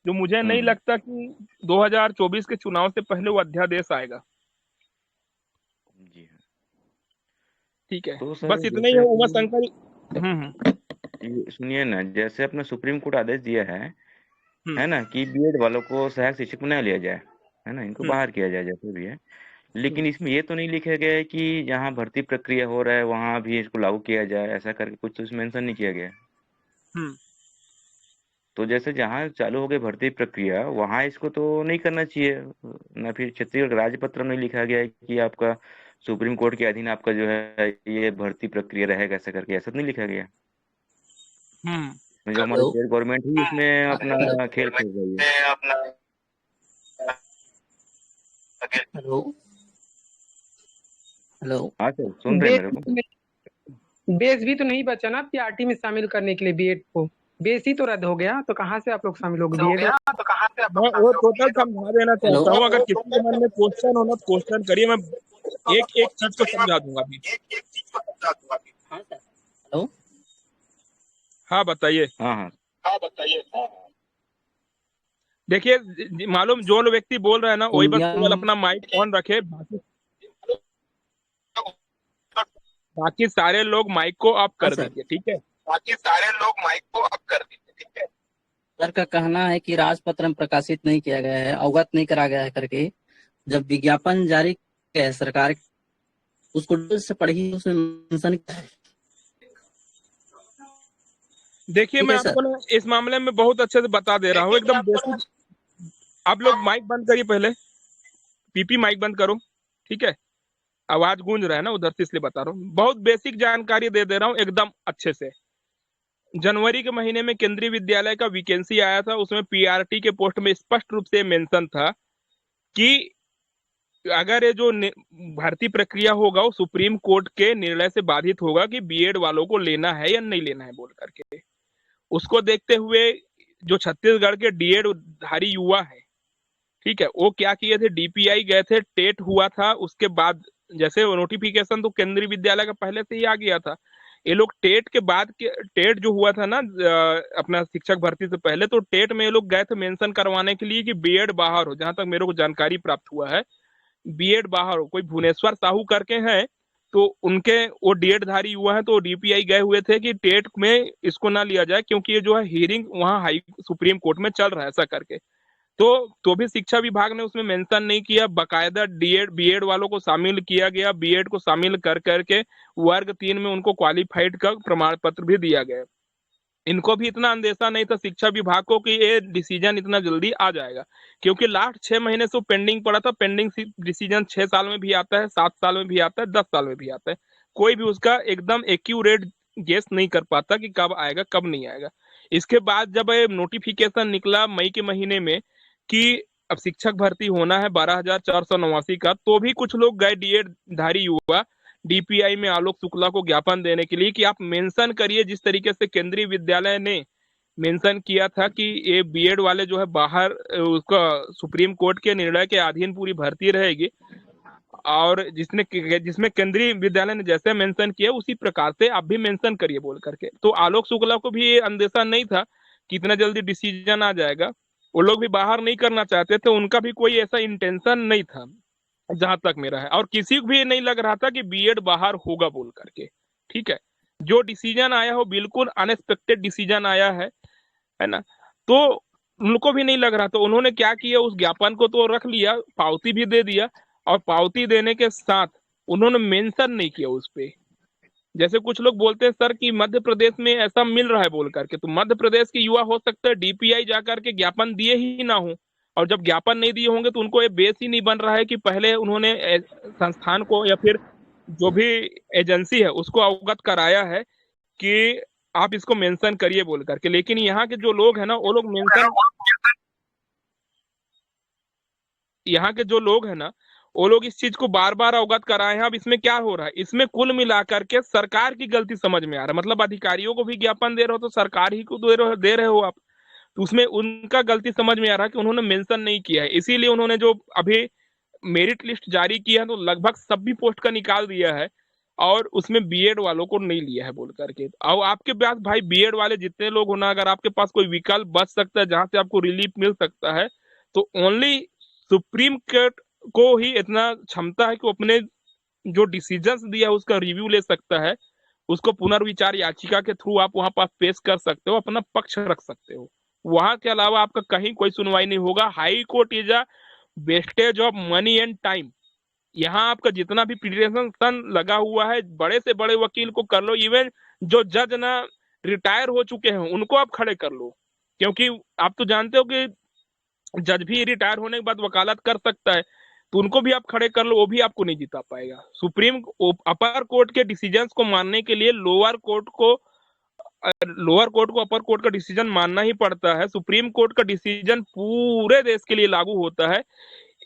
जो मुझे नहीं हम्म। लगता कि 2024 के चुनाव से पहले वो अध्यादेश आएगा। जी हाँ। ठीक है, तो सर बस इतना ही जैसे है उमा अपने, शंकर। ये सुनिए ना, जैसे अपने सुप्रीम कोर्ट आदेश दिया हम्म है ना, कि बीएड वालों को सहायक शिक्षक बना लिया जाए, है ना, इनको हम्म बाहर किया जाए जैसे भी है। लेकिन हम्म इसमें ये तो नहीं लिखा गया है कि जहाँ भर्ती प्रक्रिया हो रहा है वहाँ भी इसको लागू किया जाए, ऐसा करके कुछ तो इसमें मेंशन नहीं किया गया है। हम्म। तो जैसे जहाँ चालू हो गई भर्ती प्रक्रिया वहाँ इसको तो नहीं करना चाहिए ना, फिर छत्तीसगढ़ राजपत्र में लिखा गया है कि आपका सुप्रीम कोर्ट के अधीन आपका जो है ये भर्ती प्रक्रिया रहेगा, ऐसा करके ऐसा तो नहीं लिखा गया है। हम्म। इसमें जो हमारी हेलो स्टेट गवर्नमेंट ही इसमें अपना खेल खेल रही है। Hello hello. हाँ सर, सुन रहे हैं बेस मेरे भी को। तो बेस भी तो नहीं बचा ना पीआरटी में शामिल करने के लिए बीएड को। बेस ही तो रद्द हो गया, तो कहाँ से आप लोग शामिल होगे बीएड? मैं वो टोटल समझा देना हेलो चाहता हूँ, अगर किसी के मन में क्वेश्चन हो ना तो क्वेश्चन करिए, मैं एक एक चीज को समझा दूंगा अभी। हाँ सर। हेलो। हाँ बताइए। हाँ हाँ। देखिए, मालूम जो लोग व्यक्ति बोल रहे हैं ना वही बस पूर्णिया केवल अपना माइक ऑन रखे, बाकी सारे लोग माइक को ऑफ हाँ कर सर। दीजिए। ठीक है। सर का कहना है कि राजपत्र में प्रकाशित नहीं किया गया है, अवगत नहीं करा गया है करके। जब विज्ञापन जारी किया है सरकार, उसको डिटेल से पढ़िए, उसमें मेंशन किया है। देखिए, ठीक मैं है सर। आपको ना इस मामले में बहुत अच्छे से बता दे रहा हूँ, एकदम बेसिक। आप लोग माइक बंद करिए पहले, पीपी माइक बंद करो। ठीक है, आवाज गूंज रहा है ना उधर से, इसलिए बता रहा हूँ। बहुत बेसिक जानकारी दे रहा हूँ एकदम अच्छे से। जनवरी के महीने में केंद्रीय विद्यालय का वैकेंसी आया था, उसमें पीआरटी के पोस्ट में स्पष्ट रूप से मेंशन था कि अगर ये जो भर्ती प्रक्रिया होगा वो सुप्रीम कोर्ट के निर्णय से बाधित होगा कि बीएड वालों को लेना है या नहीं लेना है बोल करके। उसको देखते हुए जो छत्तीसगढ़ के डीएड धारी युवा है, ठीक है, वो क्या किए थे, डीपीआई गए थे, टेट हुआ था, उसके बाद जैसे नोटिफिकेशन तो केंद्रीय विद्यालय का पहले से ही आ गया था। ये लोग टेट के बाद के, टेट जो हुआ था ना अपना शिक्षक भर्ती से पहले, तो टेट में ये लोग गए थे मेंशन करवाने के लिए कि बीएड बाहर हो। जहां तक मेरे को जानकारी प्राप्त हुआ है, बीएड बाहर हो। कोई भुवनेश्वर साहू करके हैं, तो उनके वो डीएड धारी युवा हैं, तो डीपीआई गए हुए थे कि टेट में इसको ना लिया जाए क्योंकि ये जो है हियरिंग वहाँ हाई सुप्रीम कोर्ट में चल रहा है, ऐसा करके। तो भी शिक्षा विभाग ने उसमें मेंशन नहीं किया, बकायदा डीएड बीएड वालों को शामिल किया गया, बीएड को शामिल कर करके वर्ग 3 में उनको क्वालिफाइड का प्रमाण पत्र भी दिया गया। इनको भी इतना अंदेशा नहीं था शिक्षा विभाग को कि ये डिसीजन इतना जल्दी आ जाएगा, क्योंकि लास्ट 6 महीने से पेंडिंग पड़ा था। पेंडिंग डिसीजन 6 साल में भी आता है, 7 साल में भी आता है, 10 साल में भी आता है। कोई भी उसका एकदम एक्यूरेट गेस नहीं कर पाता कि कब आएगा कब नहीं आएगा। इसके बाद जब नोटिफिकेशन निकला मई के महीने में कि अब शिक्षक भर्ती होना है 12,489 का, तो भी कुछ लोग गए डीएड धारी युवा डीपीआई में आलोक शुक्ला को ज्ञापन देने के लिए कि आप मेंशन करिए, जिस तरीके से केंद्रीय विद्यालय ने मेंशन किया था कि ये बीएड वाले जो है बाहर उसका सुप्रीम कोर्ट के निर्णय के अधीन पूरी भर्ती रहेगी, और जिसमें केंद्रीय विद्यालय ने जैसे मेंशन किया उसी प्रकार से आप भी मेंशन करिए बोल करके। तो आलोक शुक्ला को भी ये अंदेशा नहीं था कि इतना जल्दी डिसीजन आ जाएगा। वो लोग भी बाहर नहीं करना चाहते थे, उनका भी कोई ऐसा इंटेंशन नहीं था जहां तक मेरा है, और किसी को भी नहीं लग रहा था कि बीएड बाहर होगा बोल करके। ठीक है, जो डिसीजन आया हो बिल्कुल अनएक्सपेक्टेड डिसीजन आया है ना, तो उनको भी नहीं लग रहा। तो उन्होंने क्या किया, उस ज्ञापन को तो रख लिया, पावती भी दे दिया, और पावती देने के साथ उन्होंने मेंशन नहीं किया उस पे। जैसे कुछ लोग बोलते हैं सर कि मध्य प्रदेश में ऐसा मिल रहा है बोल करके, तो मध्य प्रदेश के युवा हो सकता है डीपीआई जाकर के ज्ञापन दिए ही ना हो, और जब ज्ञापन नहीं दिए होंगे तो उनको ये बेस ही नहीं बन रहा है कि पहले उन्होंने संस्थान को या फिर जो भी एजेंसी है उसको अवगत कराया है कि आप इसको मेंशन करिए बोल करके। लेकिन यहाँ के जो लोग हैं ना, वो लोग मेंशन, यहाँ के जो लोग हैं ना वो लोग इस चीज को बार बार अवगत कराए हैं। अब इसमें क्या हो रहा है, इसमें कुल मिलाकर के सरकार की गलती समझ में आ रहा है। मतलब अधिकारियों को भी ज्ञापन दे रहे हो तो सरकार ही को दे रहे हो आप, तो उसमें उनका गलती समझ में आ रहा है कि उन्होंने मेंशन नहीं किया है। इसीलिए उन्होंने जो अभी मेरिट लिस्ट जारी किया है तो लगभग सभी पोस्ट का निकाल दिया है, और उसमें बीएड वालों को नहीं लिया है बोल करके। और आपके पास भाई बीएड वाले जितने लोग होना, अगर आपके पास कोई विकल्प बच सकता है जहां से आपको रिलीफ मिल सकता है, तो ओनली सुप्रीम कोर्ट को ही इतना क्षमता है कि वो अपने जो डिसीजंस दिया है उसका रिव्यू ले सकता है, उसको पुनर्विचार याचिका के थ्रू आप वहां पास पेश कर सकते हो, अपना पक्ष रख सकते हो। वहां के अलावा आपका कहीं कोई सुनवाई नहीं होगा। High court is a wastage of money and time. यहाँ आपका जितना भी प्रिपरेशन लगा हुआ है, बड़े से बड़े वकील को कर लो, इवन जो जज ना रिटायर हो चुके हैं उनको आप खड़े कर लो, क्योंकि आप तो जानते हो कि जज भी रिटायर होने के बाद वकालत कर सकता है, तो उनको भी आप खड़े कर लो, वो भी आपको नहीं जिता पाएगा। अपर कोर्ट के डिसीजंस को मानने के लिए लोअर कोर्ट को अपर कोर्ट का डिसीजन मानना ही पड़ता है। सुप्रीम कोर्ट का डिसीजन पूरे देश के लिए लागू होता है,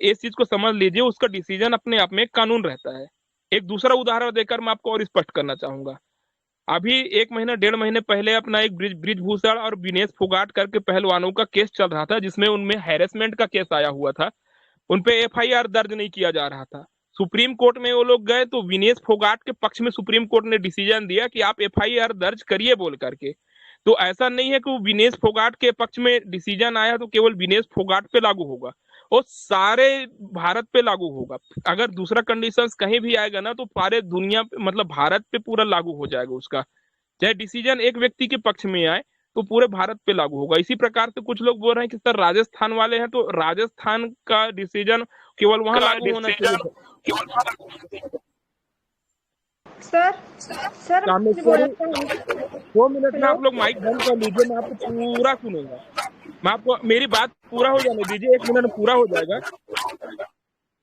इस चीज को समझ लीजिए। उसका डिसीजन अपने आप में कानून रहता है। एक दूसरा उदाहरण देकर मैं आपको और स्पष्ट करना चाहूंगा। अभी 1 महीना 1.5 महीने पहले अपना एक ब्रिजभूषण और विनेश फोगाट करके पहलवानों का केस चल रहा था, जिसमें उनमें हैरेसमेंट का केस आया हुआ था, उनपे एफआईआर दर्ज नहीं किया जा रहा था। सुप्रीम कोर्ट में वो लोग गए तो विनेश फोगाट के पक्ष में सुप्रीम कोर्ट ने डिसीजन दिया कि आप एफआईआर दर्ज करिए बोल करके। तो ऐसा नहीं है कि वो विनेश फोगाट के पक्ष में डिसीजन आया तो केवल विनेश फोगाट पे लागू होगा, वो सारे भारत पे लागू होगा। अगर दूसरा कंडीशंस कहीं भी आएगा ना तो सारे दुनिया पे, मतलब भारत पे पूरा लागू हो जाएगा उसका। चाहे डिसीजन एक व्यक्ति के पक्ष में आए तो पूरे भारत पे लागू होगा। इसी प्रकार से कुछ लोग बोल रहे हैं कि सर राजस्थान वाले हैं तो राजस्थान का डिसीजन केवल वहां लागू होना चाहिए। सर कामेश्वरी, 2 मिनट में आप लोग माइक बंद कर लीजिए, मैं आपको पूरा सुनूंगा। मैं आपको मेरी बात पूरा हो जाने दीजिए, 1 मिनट में पूरा हो जाएगा।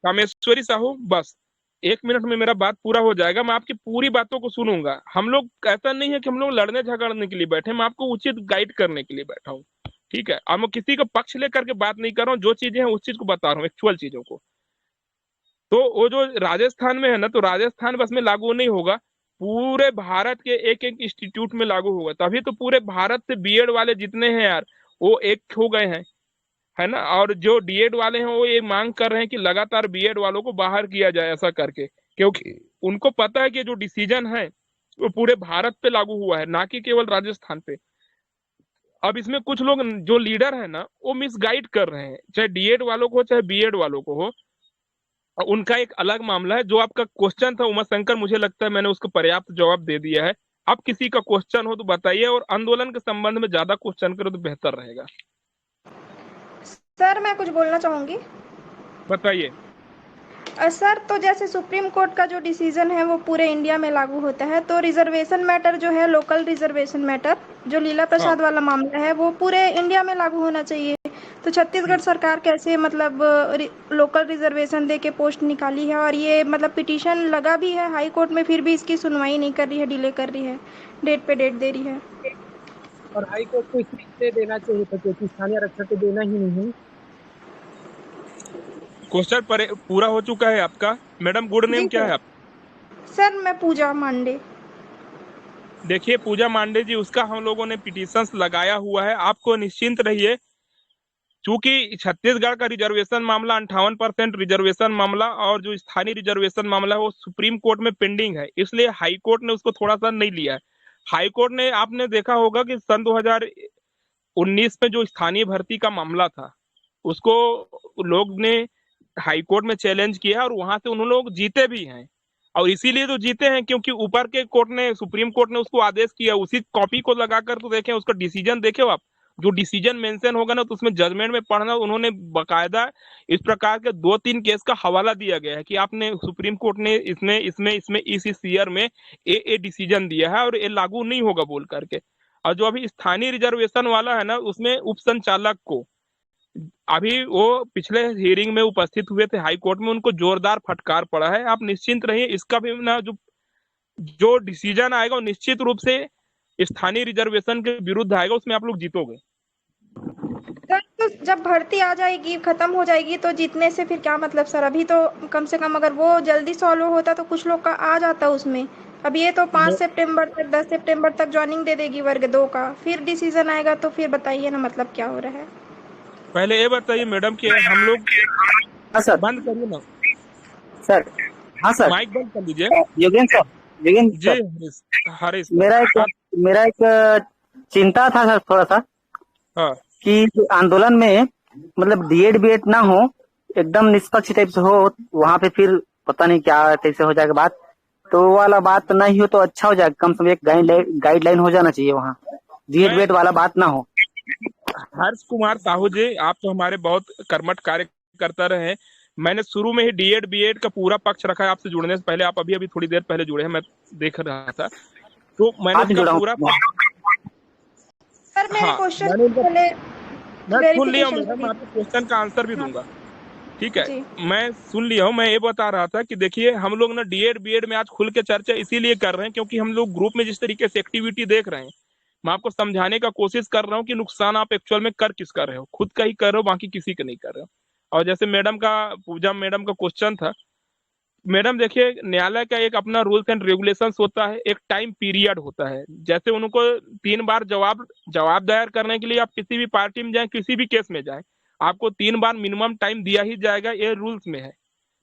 कामेश्वरी साहू, बस 1 मिनट में मेरा बात पूरा हो जाएगा, मैं आपकी पूरी बातों को सुनूंगा। हम लोग ऐसा नहीं है कि हम लोग लड़ने झगड़ने के लिए बैठे, मैं आपको उचित गाइड करने के लिए बैठा हूँ। ठीक है, अब मैं किसी का पक्ष लेकर के बात नहीं कर रहा हूँ, जो चीजें हैं उस चीज को बता रहा हूँ, एक्चुअल चीजों को। तो वो जो राजस्थान में है ना, तो राजस्थान बस में लागू नहीं होगा, पूरे भारत के एक एक इंस्टीट्यूट में लागू होगा। तभी तो पूरे भारत से बीएड वाले जितने हैं यार वो एक हो गए हैं, है ना। और जो डीएड वाले हैं वो ये मांग कर रहे हैं कि लगातार बीएड वालों को बाहर किया जाए, ऐसा करके, क्योंकि उनको पता है कि जो डिसीजन है वो पूरे भारत पे लागू हुआ है, ना कि केवल राजस्थान पे। अब इसमें कुछ लोग जो लीडर है ना वो मिसगाइड कर रहे हैं, चाहे डीएड वालों को चाहे बीएड वालों को हो। और उनका एक अलग मामला है। जो आपका क्वेश्चन था उमा शंकर, मुझे लगता है मैंने उसको पर्याप्त जवाब दे दिया है। अब किसी का क्वेश्चन हो तो बताइए, और आंदोलन के संबंध में ज्यादा क्वेश्चन करो तो बेहतर रहेगा। सर मैं कुछ बोलना चाहूंगी। बताइए। सर तो जैसे सुप्रीम कोर्ट का जो डिसीजन है वो पूरे इंडिया में लागू होता है, तो रिजर्वेशन मैटर जो है, लोकल रिजर्वेशन मैटर जो लीला हाँ। प्रसाद वाला मामला है, वो पूरे इंडिया में लागू होना चाहिए। तो छत्तीसगढ़ सरकार कैसे मतलब लोकल रिजर्वेशन दे के पोस्ट निकाली है, और ये मतलब पिटीशन लगा भी है हाई कोर्ट में, फिर भी इसकी सुनवाई नहीं कर रही है, डिले कर रही है, डेट पे डेट दे रही है। और हाई कोर्ट को इसलिए देना चाहिए था क्योंकि स्थानीय आरक्षण तो देना ही नहीं। क्वेश्चन पूरा हो चुका है आपका। मैडम गुड नेम क्या है आप? सर मैं पूजा मांडे। देखिए पूजा मांडे जी, उसका हम लोगों ने पिटीशंस लगाया हुआ है। आपको निश्चिंत रहिए, चूंकि छत्तीसगढ़ का रिजर्वेशन मामला 58% रिजर्वेशन मामला और जो स्थानीय रिजर्वेशन मामला है वो सुप्रीम कोर्ट में पेंडिंग है, इसलिए हाई कोर्ट ने उसको थोड़ा सा नहीं लिया है। हाई कोर्ट ने, आपने देखा होगा कि सन 2019 में जो स्थानीय भर्ती का मामला था उसको लोग ने हाई कोर्ट में चैलेंज किया और वहां से उन्होंने लोग जीते भी हैं। और इसीलिए तो जीते हैं क्योंकि ऊपर के कोर्ट ने, सुप्रीम कोर्ट ने उसको आदेश किया। उसी कॉपी को लगाकर तो देखें, उसका डिसीजन देखे आप, जो डिसीजन मेंशन होगा ना तो उसमें जजमेंट में पढ़ना, उन्होंने बकायदा इस प्रकार के 2-3 केस का हवाला दिया गया है कि आपने, सुप्रीम कोर्ट ने इसमें इसमें इसमें इस ईयर में ये डिसीजन दिया है और ये लागू नहीं होगा बोल करके। और जो अभी स्थानीय रिजर्वेशन वाला है ना, उसमें उप संचालक को, अभी वो पिछले हियरिंग में उपस्थित हुए थे हाई कोर्ट में, उनको जोरदार फटकार पड़ा है। आप निश्चिंत रहिए, इसका भी ना जो डिसीजन आएगा वो निश्चित रूप से स्थानीय रिजर्वेशन के विरुद्ध आएगा, उसमें आप लोग जीतोगे। सर तो जब भर्ती आ जाएगी, खत्म हो जाएगी, तो जीतने से फिर क्या मतलब सर? अभी तो कम से कम अगर वो जल्दी सॉल्व होता तो कुछ लोग का आ जाता उसमें। अब ये तो 5 सितंबर तक, 10 सितंबर तक ज्वाइनिंग दे देगी वर्ग 2 का, फिर डिसीजन आएगा, तो फिर बताइए ना मतलब क्या हो रहा है। पहले ये बताइए मैडम कि हम लोग, हाँ सर, बंद करिए ना सर। हाँ सर, माइक बंद कर लीजिए योगेंद्र जी। सर, हरीश मेरा एक चिंता था सर थोड़ा सा, हाँ, कि आंदोलन में मतलब डीएड बीएड ना हो, एकदम निष्पक्ष टाइप से हो, वहाँ पे फिर पता नहीं क्या टाइप से हो जाएगा बात, तो वो वाला बात नहीं हो तो अच्छा हो जाएगा। कम से कम एक गाइडलाइन हो जाना चाहिए, वहाँ डीएड बीएड वाला बात ना हो। हर्ष कुमार साहू जी, आप तो हमारे बहुत कर्मठ कार्यकर्ता रहे। मैंने शुरू में ही डीएड बीएड का पूरा पक्ष रखा है आपसे जुड़ने से पहले। आप अभी थोड़ी देर पहले जुड़े हैं, मैं देख रहा था, तो मैंने उसका पूरा सर मेरे क्वेश्चन मैं सुन लिया हूँ मैडम, आपको क्वेश्चन का आंसर भी दूंगा, ठीक है? मैं सुन लिया हूँ। मैं ये बता रहा था कि देखिए, हम लोग ना डीएड बीएड में आज खुल के चर्चा इसीलिए कर रहे हैं क्योंकि हम लोग ग्रुप में जिस तरीके से एक्टिविटी देख रहे हैं, मैं आपको समझाने का कोशिश कर रहा हूँ कि नुकसान आप एक्चुअल में कर किसका रहे हो, खुद का ही कर रहे हो, बाकी किसी का नहीं कर रहे हो। और जैसे पूजा मैडम का क्वेश्चन था, मैडम देखिए, न्यायालय का एक अपना रूल्स एंड रेगुलेशंस होता है, एक टाइम पीरियड होता है। जैसे उनको 3 बार जवाब दायर करने के लिए आप किसी भी पार्टी में जाएं, किसी भी केस में जाएं, आपको 3 बार मिनिमम टाइम दिया ही जाएगा, ये रूल्स में है,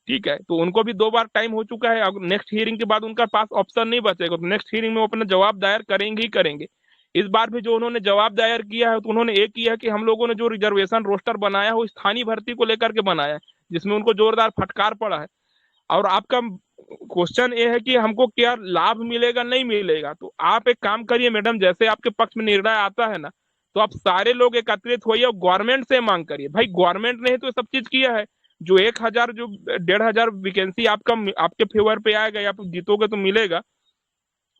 ठीक है? तो उनको भी 2 बार टाइम हो चुका है। अब नेक्स्ट हियरिंग के बाद उनका पास ऑप्शन नहीं बचेगा, तो नेक्स्ट हियरिंग में वो अपना जवाब दायर करेंगे ही करेंगे। इस बार भी जो उन्होंने जवाब दायर किया है, तो उन्होंने एक किया कि हम लोगों ने जो रिजर्वेशन रोस्टर बनाया है वो स्थानीय भर्ती को लेकर के बनाया है, जिसमें उनको जोरदार फटकार पड़ा है। और आपका क्वेश्चन ये है कि हमको क्या लाभ मिलेगा, नहीं मिलेगा। तो आप एक काम करिए मैडम, जैसे आपके पक्ष में निर्णय आता है ना, तो आप सारे लोग एकत्रित होइए और गवर्नमेंट से मांग करिए। भाई गवर्नमेंट ने तो सब चीज किया है, जो 1000 जो 1500 वैकेंसी आपके फेवर पे आएगा, आप जीतोगे तो मिलेगा,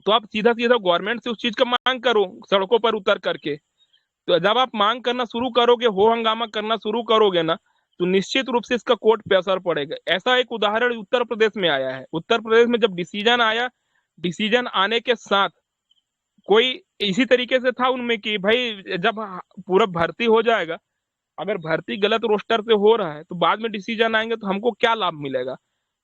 तो आप सीधा गवर्नमेंट से उस चीज का मांग करो सड़कों पर उतर करके। तो जब आप मांग करना शुरू करोगे, हो हंगामा करना शुरू करोगे ना, तो निश्चित रूप से इसका कोर्ट पे असर पड़ेगा। ऐसा एक उदाहरण उत्तर प्रदेश में आया है। उत्तर प्रदेश में जब डिसीजन आया, डिसीजन आने के साथ कोई इसी तरीके से था उनमें कि भाई जब पूरा भर्ती हो जाएगा, अगर भर्ती गलत रोस्टर से हो रहा है तो बाद में डिसीजन आएंगे तो हमको क्या लाभ मिलेगा।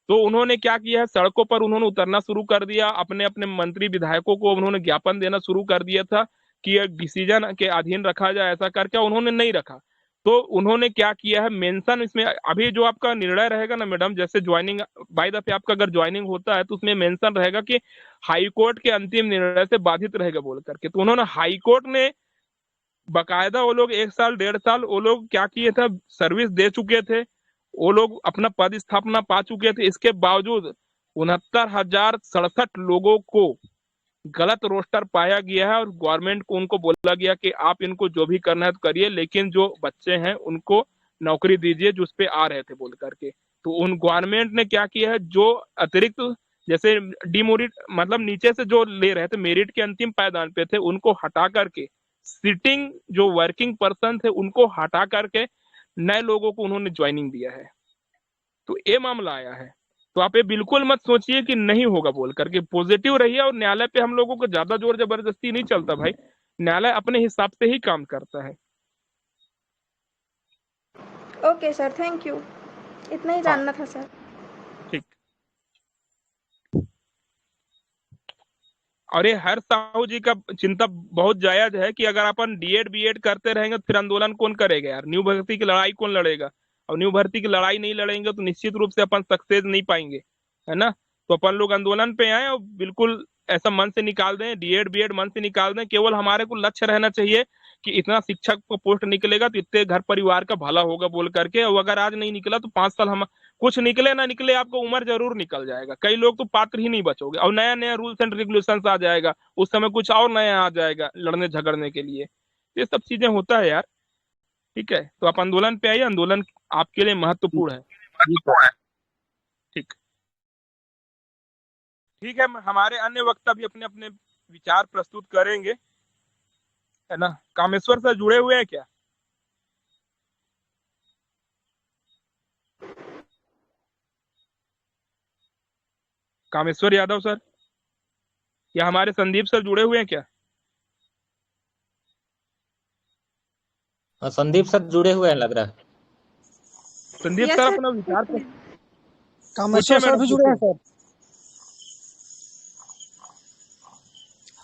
तो उन्होंने क्या किया है, सड़कों पर उन्होंने उतरना शुरू कर दिया, अपने अपने मंत्री विधायकों को उन्होंने ज्ञापन देना शुरू कर दिया था कि एक डिसीजन के अधीन रखा जाए, ऐसा करके उन्होंने नहीं रखा। तो उन्होंने क्या किया है, मेंशन इसमें अभी जो आपका निर्णय रहेगा ना मैडम, जैसे ज्वाइनिंग बाय द पे आपका अगर ज्वाइनिंग होता है तो उसमें मेंशन रहेगा कि हाई कोर्ट के अंतिम निर्णय से बाधित रहेगा बोल करके। तो उन्होंने हाई कोर्ट ने बकायदा, वो लोग 1 साल 1.5 साल वो लोग क्या किए थे, सर्विस दे चुके थे, वो लोग अपना पद स्थापना पा चुके थे, इसके बावजूद 69,067 लोगों को गलत रोस्टर पाया गया है और गवर्नमेंट को उनको बोला गया कि आप इनको जो भी करना है तो करिए, लेकिन जो बच्चे हैं उनको नौकरी दीजिए जो उस पे आ रहे थे बोल करके। तो उन गवर्नमेंट ने क्या किया है, जो अतिरिक्त जैसे डिमोरिट मतलब नीचे से जो ले रहे थे मेरिट के अंतिम पायदान पे थे, उनको हटा करके सिटिंग जो वर्किंग पर्सन थे उनको हटा करके नए लोगों को उन्होंने ज्वाइनिंग दिया है। तो ये मामला आया है। तो आप ये बिल्कुल मत सोचिए कि नहीं होगा बोल करके, पॉजिटिव रहिए। और न्यायालय पे हम लोगों को ज्यादा जोर जबरदस्ती नहीं चलता भाई, न्यायालय अपने हिसाब से ही काम करता है। ओके सर, थैंक यू, इतना ही हाँ जानना था सर। ठीक। और ये हर साहू जी का चिंता बहुत जायज है कि अगर अपन डीएड बीएड करते रहेंगे तो फिर आंदोलन कौन करेगा यार, न्यू भर्ती की लड़ाई कौन लड़ेगा। और न्यू भर्ती की लड़ाई नहीं लड़ेंगे तो निश्चित रूप से अपन सक्सेस नहीं पाएंगे, है ना। तो अपन लोग आंदोलन पे आए और बिल्कुल ऐसा मन से निकाल दें, डीएड बीएड मन से निकाल दें। केवल हमारे को लक्ष्य रहना चाहिए कि इतना शिक्षक को पोस्ट निकलेगा तो इतने घर परिवार का भला होगा बोल करके। और अगर आज नहीं निकला तो 5 साल हम कुछ निकले ना निकले, आपको उम्र जरूर निकल जाएगा। कई लोग तो पात्र ही नहीं बचोगे और नया नया रूल्स एंड रेगुलेशंस आ जाएगा, उस समय कुछ और नया आ जाएगा लड़ने झगड़ने के लिए। ये सब चीजें होता है यार। ठीक है, तो आप आंदोलन पे आइए, आंदोलन आपके लिए महत्वपूर्ण है। ठीक ठीक है, हमारे अन्य वक्ता भी अपने अपने विचार प्रस्तुत करेंगे, है ना। कामेश्वर सर जुड़े हुए हैं क्या? कामेश्वर यादव सर या हमारे संदीप सर जुड़े हुए हैं क्या? संदीप सर जुड़े हुए हैं लग रहा है। संदीप यस सर सर, अपना विचार कामेश्वर सर भी जुड़े हैं सर।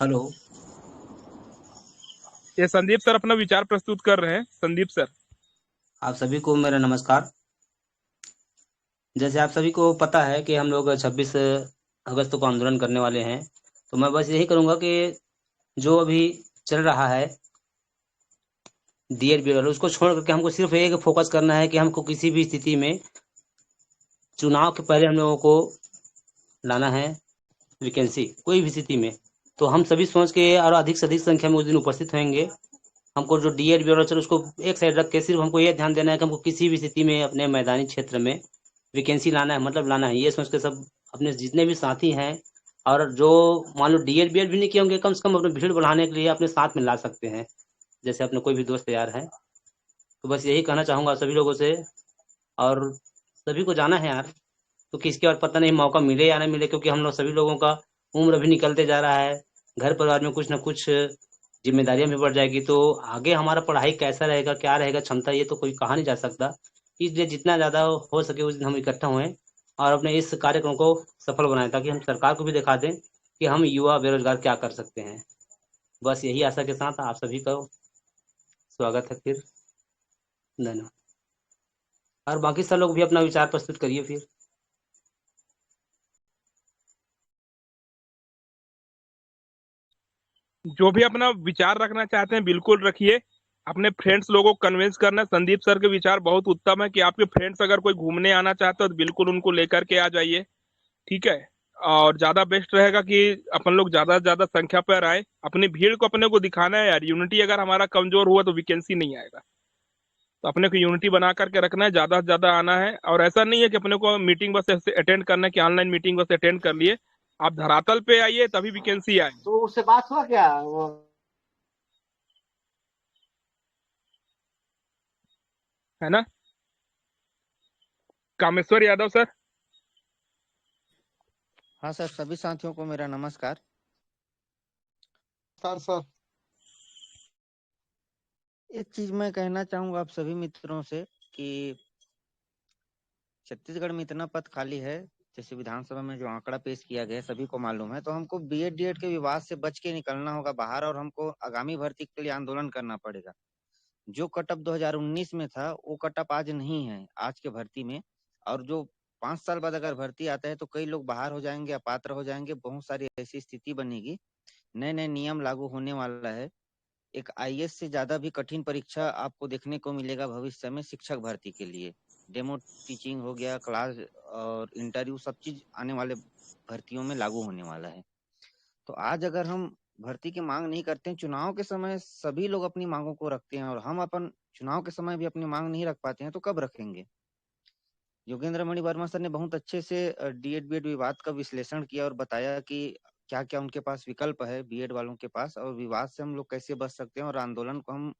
हेलो, ये संदीप सर अपना विचार प्रस्तुत कर रहे हैं। संदीप सर, आप सभी को मेरा नमस्कार। जैसे आप सभी को पता है कि हम लोग 26 अगस्त को आंदोलन करने वाले हैं, तो मैं बस यही करूंगा कि जो अभी चल रहा है डीएड बीएड उसको छोड़ करके हमको सिर्फ एक फोकस करना है कि हमको किसी भी स्थिति में चुनाव के पहले हम लोगों को लाना है वैकेंसी, कोई भी स्थिति में। तो हम सभी सोच के और अधिक से अधिक संख्या में उस दिन उपस्थित होंगे। हमको जो डीएड बीएड उसको एक साइड रख के सिर्फ हमको ये ध्यान देना है कि हमको किसी भी स्थिति में अपने मैदानी क्षेत्र में वैकेंसी लाना है, मतलब लाना है। ये सोच के सब अपने जितने भी साथी हैं और जो मान लो डीएड बीएड भी नहीं किए होंगे, कम से कम अपने भीड़ बढ़ाने के लिए अपने साथ में ला सकते हैं, जैसे अपने कोई भी दोस्त यार है। तो बस यही कहना चाहूँगा सभी लोगों से, और सभी को जाना है यार, तो किसके और पता नहीं मौका मिले या ना मिले, क्योंकि हम लोग सभी लोगों का उम्र भी निकलते जा रहा है, घर परिवार में कुछ ना कुछ जिम्मेदारियां भी बढ़ जाएगी। तो आगे हमारा पढ़ाई कैसा रहेगा, क्या रहेगा क्षमता, ये तो कोई कहा नहीं जा सकता। इसलिए जितना ज़्यादा हो सके उस दिन हम इकट्ठा हुए और अपने इस कार्यक्रम को सफल बनाएं, ताकि हम सरकार को भी दिखा दें कि हम युवा बेरोजगार क्या कर सकते हैं। बस यही आशा के साथ आप सभी का स्वागत है फिर, धन्यवाद। और बाकी सब लोग भी अपना विचार प्रस्तुत करिए फिर। जो भी अपना विचार रखना चाहते हैं बिल्कुल रखिए। अपने फ्रेंड्स लोगों को कन्विंस करना। संदीप सर के विचार बहुत उत्तम है कि आपके फ्रेंड्स अगर कोई घूमने आना चाहते हो तो बिल्कुल उनको लेकर के आ जाइए, ठीक है। और ज्यादा बेस्ट रहेगा कि अपन लोग ज्यादा से ज्यादा संख्या पर आए। अपनी भीड़ को अपने को दिखाना है यार, यूनिटी अगर हमारा कमजोर हुआ तो वैकेंसी नहीं आएगा। तो अपने को यूनिटी बना करके रखना है, ज्यादा से ज्यादा आना है। और ऐसा नहीं है कि अपने को मीटिंग बस ऐसे अटेंड करना है कि ऑनलाइन मीटिंग बस अटेंड कर लिए। आप धरातल पे आइए तभी वैकेंसी आए। तो उससे बात हुआ क्या वो? है ना। कामेश्वर यादव सर। हाँ सर, सभी साथियों को मेरा नमस्कार। सर एक चीज मैं कहना चाहूंगा आप सभी मित्रों से कि छत्तीसगढ़ में इतना पद खाली है, जैसे विधानसभा में जो आंकड़ा पेश किया गया सभी को मालूम है। तो हमको बीएड डीएड के विवाद से बच के निकलना होगा बाहर, और हमको आगामी भर्ती के लिए आंदोलन करना पड़ेगा। जो कटअप 2019 में था वो कटअप आज नहीं है आज के भर्ती में। और जो 5 साल बाद अगर भर्ती आता है तो कई लोग बाहर हो जाएंगे, अपात्र हो जाएंगे, बहुत सारी ऐसी स्थिति बनेगी। नए नए नियम लागू होने वाला है। एक आईएएस से ज्यादा भी कठिन परीक्षा आपको देखने को मिलेगा भविष्य में शिक्षक भर्ती के लिए। डेमो टीचिंग हो गया, क्लास और इंटरव्यू, सब चीज आने वाले भर्तियों में लागू होने वाला है। तो आज अगर हम भर्ती की मांग नहीं करते हैं, चुनाव के समय सभी लोग अपनी मांगों को रखते हैं और हम अपन चुनाव के समय भी अपनी मांग नहीं रख पाते हैं, तो कब रखेंगे? योगेंद्र मणि वर्मा सर ने बहुत अच्छे से डीएड बीएड विवाद का विश्लेषण किया और बताया कि क्या क्या उनके पास विकल्प है बीएड वालों के पास, और विवाद से हम लोग कैसे बच सकते हैं और आंदोलन को हम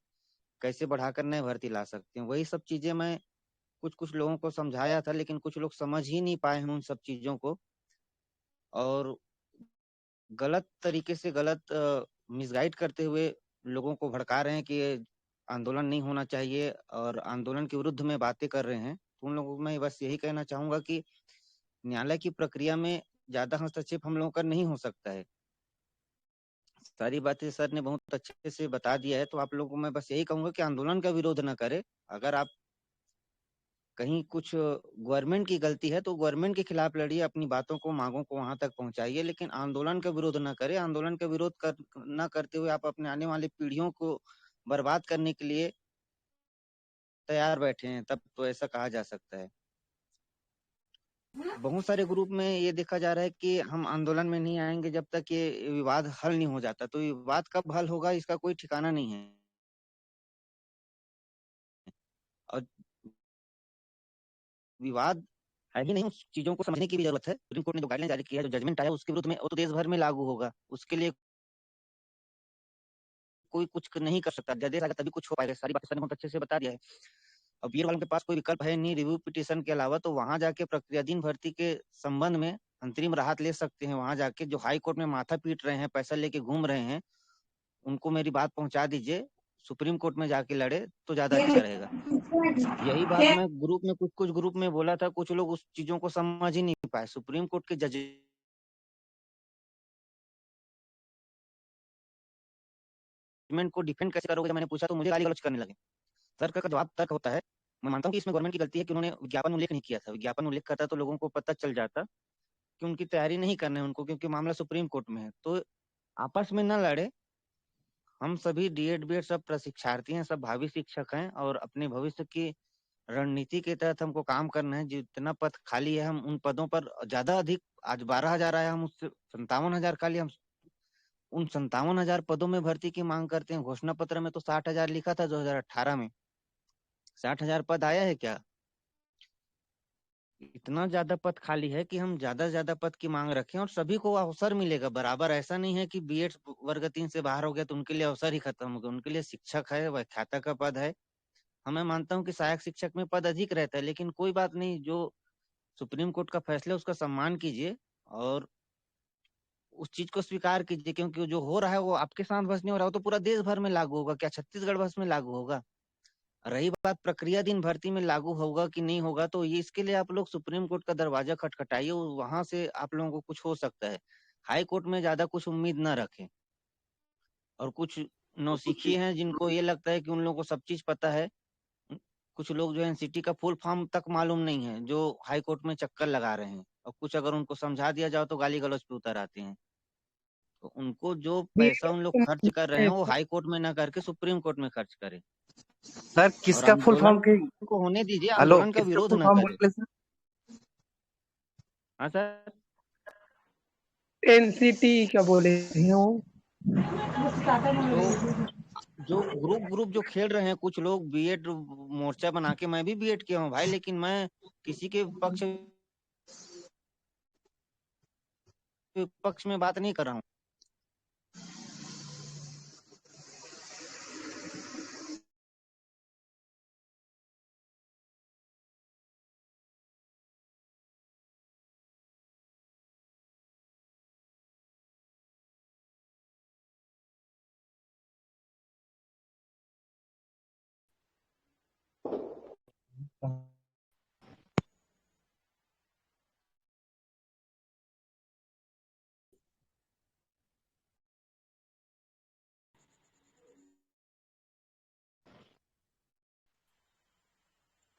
कैसे बढ़ाकर नए भर्ती ला सकते हैं। वही सब चीजें मैं कुछ कुछ लोगों को समझाया था, लेकिन कुछ लोग समझ ही नहीं पाए हैं उन सब चीजों को, और गलत तरीके से गलत मिसगाइड करते हुए लोगों को भड़का रहे हैं कि आंदोलन नहीं होना चाहिए और आंदोलन के विरुद्ध में बातें कर रहे हैं। तो उन लोगों को मैं बस यही कहना चाहूंगा कि न्यायालय की प्रक्रिया में ज्यादा हस्तक्षेप हम लोगों का नहीं हो सकता है। सारी बातें सर ने बहुत अच्छे से बता दिया है। तो आप लोगों को मैं बस यही कहूंगा कि आंदोलन का विरोध न करें। अगर आप कहीं कुछ गवर्नमेंट की गलती है तो गवर्नमेंट के खिलाफ लड़िए, अपनी बातों को मांगों को वहां तक पहुंचाइए, लेकिन आंदोलन का विरोध न करें। आंदोलन का विरोध न करते हुए आप अपने आने वाली पीढ़ियों को बर्बाद करने के लिए तैयार बैठे हैं, तब तो ऐसा कहा जा सकता है। बहुत सारे ग्रुप में ये देखा जा रहा है कि हम आंदोलन में नहीं आएंगे जब तक ये विवाद हल नहीं हो जाता। तो विवाद कब हल होगा इसका कोई ठिकाना नहीं है। और विवाद है ही नहीं, उस चीजों को समझने की भी जरूरत है। सुप्रीम कोर्ट ने जो गाइडलाइन जारी किया है, जो जजमेंट आया उसके विरुद्ध में, वो तो देश भर में लागू होगा। उसके लिए कोई कुछ नहीं कर सकता। जदेश आएगा तभी कुछ हो पाएगा। सारी बातें सर ने बहुत अच्छे से बता दिया है। अब बीएड वालों के पास कोई विकल्प है नहीं रिव्यू पिटीशन के अलावा, तो वहां जाके प्रक्रियाधीन भर्ती के संबंध में अंतरिम राहत ले सकते हैं। वहां जाके जो हाई कोर्ट में माथा पीट रहे हैं, पैसा लेके घूम रहे हैं, उनको मेरी बात पहुंचा दीजिए, सुप्रीम कोर्ट में जाके लड़े तो ज्यादा अच्छा रहेगा। यही बात मैं ग्रुप में कुछ ग्रुप में बोला था, कुछ लोग उस चीजों को समझ ही नहीं पाए। सुप्रीम कोर्ट के जजमेंट को डिफेंड कैसे करोगे, जब मैंने पूछा तो मुझे गाली गलौज करने लगे। तर्क का जवाब तर्क होता है। मैं मानता हूँ कि इसमें गवर्नमेंट की गलती है कि उन्होंने विज्ञापन उल्लेख नहीं किया था। विज्ञापन उल्लेख करता तो लोगों को पता चल जाता कि उनकी तैयारी नहीं करना है उनको, क्योंकि मामला सुप्रीम कोर्ट में है। तो आपस में न लड़े। हम सभी डीएड बीएड सब प्रशिक्षार्थी हैं, सब भावी शिक्षक हैं, और अपने भविष्य की रणनीति के तहत हमको काम करना है। जितना पद खाली है, हम उन पदों पर ज्यादा अधिक, आज 12,000 आया, हम उससे 57,000 खाली, हम उन 57,000 पदों में भर्ती की मांग करते हैं। घोषणा पत्र में तो 60,000 लिखा था 2018 में। 60,000 पद आया है क्या? इतना ज्यादा पद खाली है कि हम ज्यादा से ज्यादा पद की मांग रखें और सभी को अवसर मिलेगा बराबर। ऐसा नहीं है कि बीएड वर्ग 3 से बाहर हो गया तो उनके लिए अवसर ही खत्म हो गया। उनके लिए शिक्षक है, व्याख्याता का पद है। मैं मानता हूँ कि सहायक शिक्षक में पद अधिक रहता है, लेकिन कोई बात नहीं, जो सुप्रीम कोर्ट का फैसला है उसका सम्मान कीजिए और उस चीज को स्वीकार कीजिए, क्योंकि जो हो रहा है वो आपके साथ बस नहीं हो रहा, वो तो पूरा देश भर में लागू होगा। क्या छत्तीसगढ़ बस में लागू होगा? रही बात प्रक्रियाधीन भर्ती में लागू होगा कि नहीं होगा, तो ये इसके लिए आप लोग सुप्रीम कोर्ट का दरवाजा खटखटाइए, वहां से आप लोगों को कुछ हो सकता है। हाई कोर्ट में ज्यादा कुछ उम्मीद न रखें। और कुछ नौसिखिए हैं जिनको ये लगता है कि उन लोगों को सब चीज पता है। कुछ लोग जो एनसीटी का फुल फॉर्म तक मालूम नहीं है, जो हाई कोर्ट में चक्कर लगा रहे हैं, और कुछ अगर उनको समझा दिया जाओ तो गाली गलौज पे उतर आते हैं। तो उनको जो पैसा उन लोग खर्च कर रहे हैं वो हाई कोर्ट में ना करके सुप्रीम कोर्ट में खर्च करें। सर और किसका फुल फॉर्म आंदोलन को होने दीजिए, हेलो, आंदोलन का किसका विरोध फुल न फॉर्म करें। बोले सर? हाँ सर, एनसीटी क्या बोले हैं वो? तो जो ग्रुप जो खेल रहे हैं कुछ लोग बीएड मोर्चा बना के, मैं भी बीएड किया हूँ भाई, लेकिन मैं किसी के पक्ष में बात नहीं कर रहा हूँ।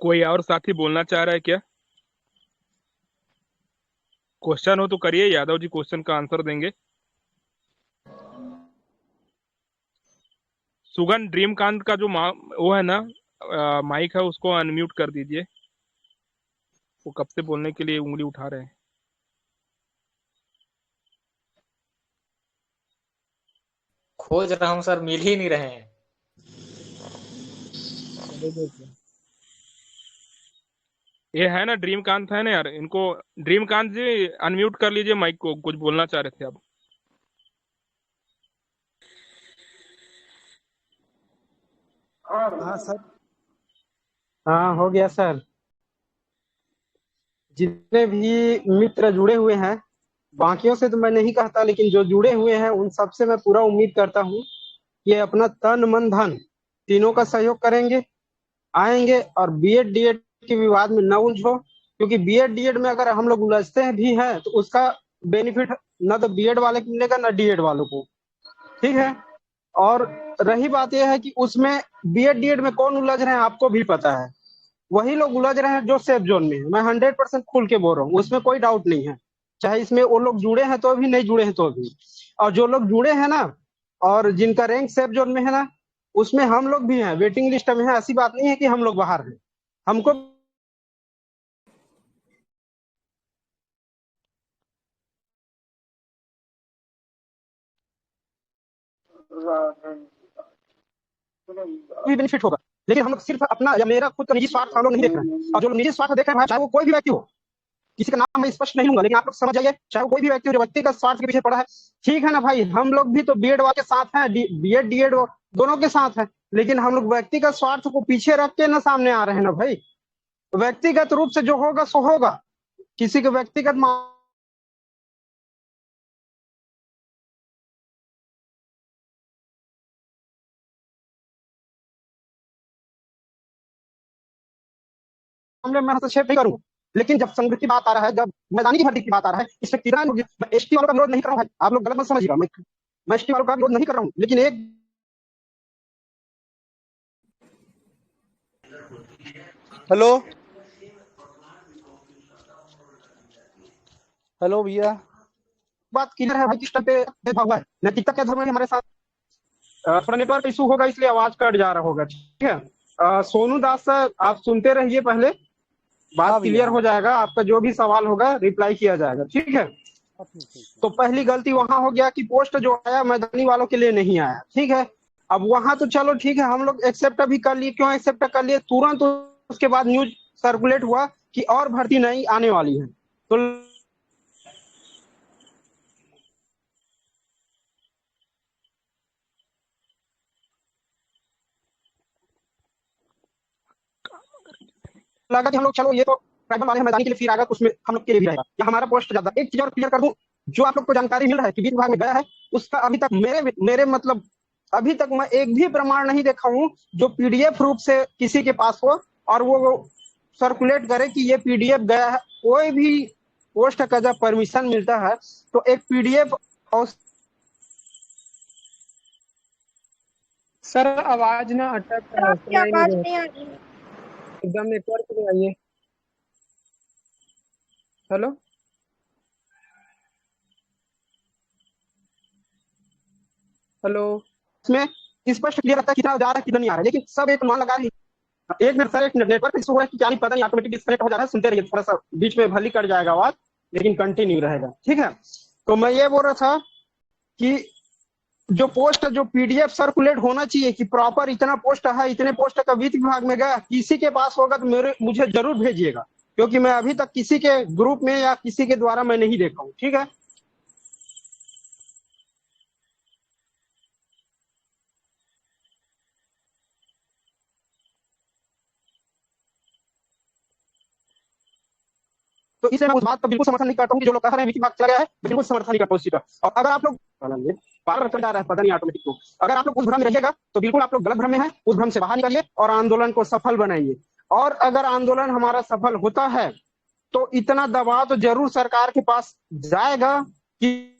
कोई और साथी बोलना चाह रहा है क्या? क्वेश्चन हो तो करिए, यादव जी क्वेश्चन का आंसर देंगे। सुगन ड्रीमकांत का जो वो है ना माइक है, उसको अनम्यूट कर दीजिए। वो कब से बोलने के लिए उंगली उठा रहे हैं। खोज रहा हूँ सर, मिल ही नहीं रहे हैं। ये है ना ड्रीमकांत है ना यार, इनको ड्रीमकांत जी अनम्यूट कर लीजिए माइक को, कुछ बोलना चाह रहे थे आप। हाँ सर, हाँ हो गया सर। जितने भी मित्र जुड़े हुए हैं, बाकियों से तो मैं नहीं कहता, लेकिन जो जुड़े हुए हैं उन सबसे मैं पूरा उम्मीद करता हूँ कि अपना तन मन धन तीनों का सहयोग करेंगे, आएंगे और बीएड डीएड के विवाद में न उलझो, क्योंकि बीएड डीएड में अगर हम लोग उलझते भी हैं तो उसका बेनिफिट न तो बीएड वाले को मिलेगा न डीएड वालों को, ठीक है। और रही बात यह है कि उसमें बीएड डीएड में कौन उलझ रहे हैं आपको भी पता है, वही लोग उलझ रहे हैं जो सेफ जोन में है। मैं 100% खुल के बोल रहा हूँ, उसमें कोई डाउट नहीं है, चाहे इसमें वो लोग जुड़े हैं तो भी, नहीं जुड़े हैं तो भी। और जो लोग जुड़े हैं ना, और जिनका रैंक सेफ जोन में है ना, उसमें हम लोग भी हैं, वेटिंग लिस्ट में है। ऐसी बात नहीं है कि हम लोग बाहर हैं, हमको भी बेनिफिट होगा, लेकिन हम लोग सिर्फ अपना या मेरा खुद का निजी स्वार्थ हम लोग नहीं देख रहे हैं। और जो निजी स्वार्थ देख रहे हैं, चाहे वो कोई भी व्यक्ति हो, किसी का नाम मैं स्पष्ट नहीं लूंगा, लेकिन आप लोग समझ जाइए, चाहे वो कोई भी व्यक्ति हो जो व्यक्तिगत स्वार्थ के पीछे पड़ा है, ठीक है ना भाई। हम लोग भी तो बीएड वाले के साथ हैं, बीएड डीएड दोनों के साथ हैं, लेकिन हम लोग व्यक्तिगत स्वार्थ को पीछे रख के ना सामने आ रहे हैं ना भाई। व्यक्तिगत रूप से जो होगा सो होगा, किसी के व्यक्तिगत मामले में हस्तक्षेप नहीं करूंगा, लेकिन जब संघ की बात आ रहा है, जब मैदानी की भर्ती की बात आ रहा है, इसमें किसान लोग, मैं एसटी वालों का विरोध नहीं कर रहा हूँ, आप लोग गलत मत समझिएगा, मैं एसटी वालों का विरोध नहीं कर रहा हूँ, लेकिन एक हेलो हेलो भैया, बात क्लियर है भाई, किस टाइप पे भेदभाव हुआ है, नैतिकता के धर्म में हमारे साथ थोड़ा नेटवर्क इशू होगा, इसलिए आवाज कट जा रहा होगा, ठीक है। सोनू दास सर, आप सुनते रहिए, पहले बात क्लियर हो जाएगा, आपका जो भी सवाल होगा रिप्लाई किया जाएगा, ठीक है। तो पहली गलती वहां हो गया कि पोस्ट जो आया मैदानी वालों के लिए नहीं आया, ठीक है। अब वहां तो चलो ठीक है, हम लोग एक्सेप्ट भी कर लिए। क्यों एक्सेप्ट कर लिए? तुरंत उसके बाद न्यूज सर्कुलेट हुआ कि और भर्ती नहीं आने वाली है, तो लगा कि हम लोग चलो ये तो ट्राइबल वाले मैदानी के लिए फिर आएगा, उसमें हम लोग के लिए भी रहेगा, या हमारा पोस्ट ज्यादा। एक चीज और क्लियर कर दूं, जो आप लोग को जानकारी मिल रहा है कि वित्त विभाग में गया है, उसका अभी तक मेरे मतलब अभी तक मैं एक भी प्रमाण नहीं देखा हूं जो पीडीएफ रूप से किसी के पास हो और वो सर्कुलेट करे कि ये पीडीएफ गया है। कोई भी पोस्ट का जब परमिशन मिलता है तो एक पीडीएफ और सर आवाज ना अटक रहा है, आपकी सुनाई नहीं आवाज दे नहीं रहा, आ रही है। एकदम नेटवर्क में आइए। हेलो हेलो, इसमें स्पष्ट क्लियर रहता है कितना जा रहा है कितना नहीं आ रहा है, लेकिन सब एक मान लगा रही है। एक मिनट सर, एक नेटवर्क इशू है कि क्या नहीं पता नहीं, ऑटोमेटिक डिस्कनेक्ट हो जा रहा है, सुनते रहिए, थोड़ा सा बीच में भली कट जाएगा आवाज, लेकिन कंटिन्यू रहेगा, ठीक है। तो मैं ये बोल रहा था कि जो पोस्ट जो पीडीएफ सर्कुलेट होना चाहिए कि प्रॉपर इतना पोस्ट है, इतने पोस्ट का वित्त विभाग में गया, किसी के पास होगा तो मुझे जरूर भेजिएगा, क्योंकि मैं अभी तक किसी के ग्रुप में या किसी के द्वारा मैं नहीं देखा हूँ, ठीक है। तो इसलिए मैं उस बात का बिल्कुल समर्थन नहीं करता हूँ कि जो लोग कह रहे हैं वित्त विभाग चला गया है, बिल्कुल समर्थन नहीं करता हूँ उसी का। और अगर आप लोग पार चल जा रहा है पता नहीं ऑटोमेटिक को, अगर आप लोग उस भ्रम में रहिएगा तो बिल्कुल आप लोग गलत भ्रम में हैं, उस भ्रम से बाहर निकलिए और आंदोलन को सफल बनाइए। और अगर आंदोलन हमारा सफल होता है तो इतना दबाव तो जरूर सरकार के पास जाएगा कि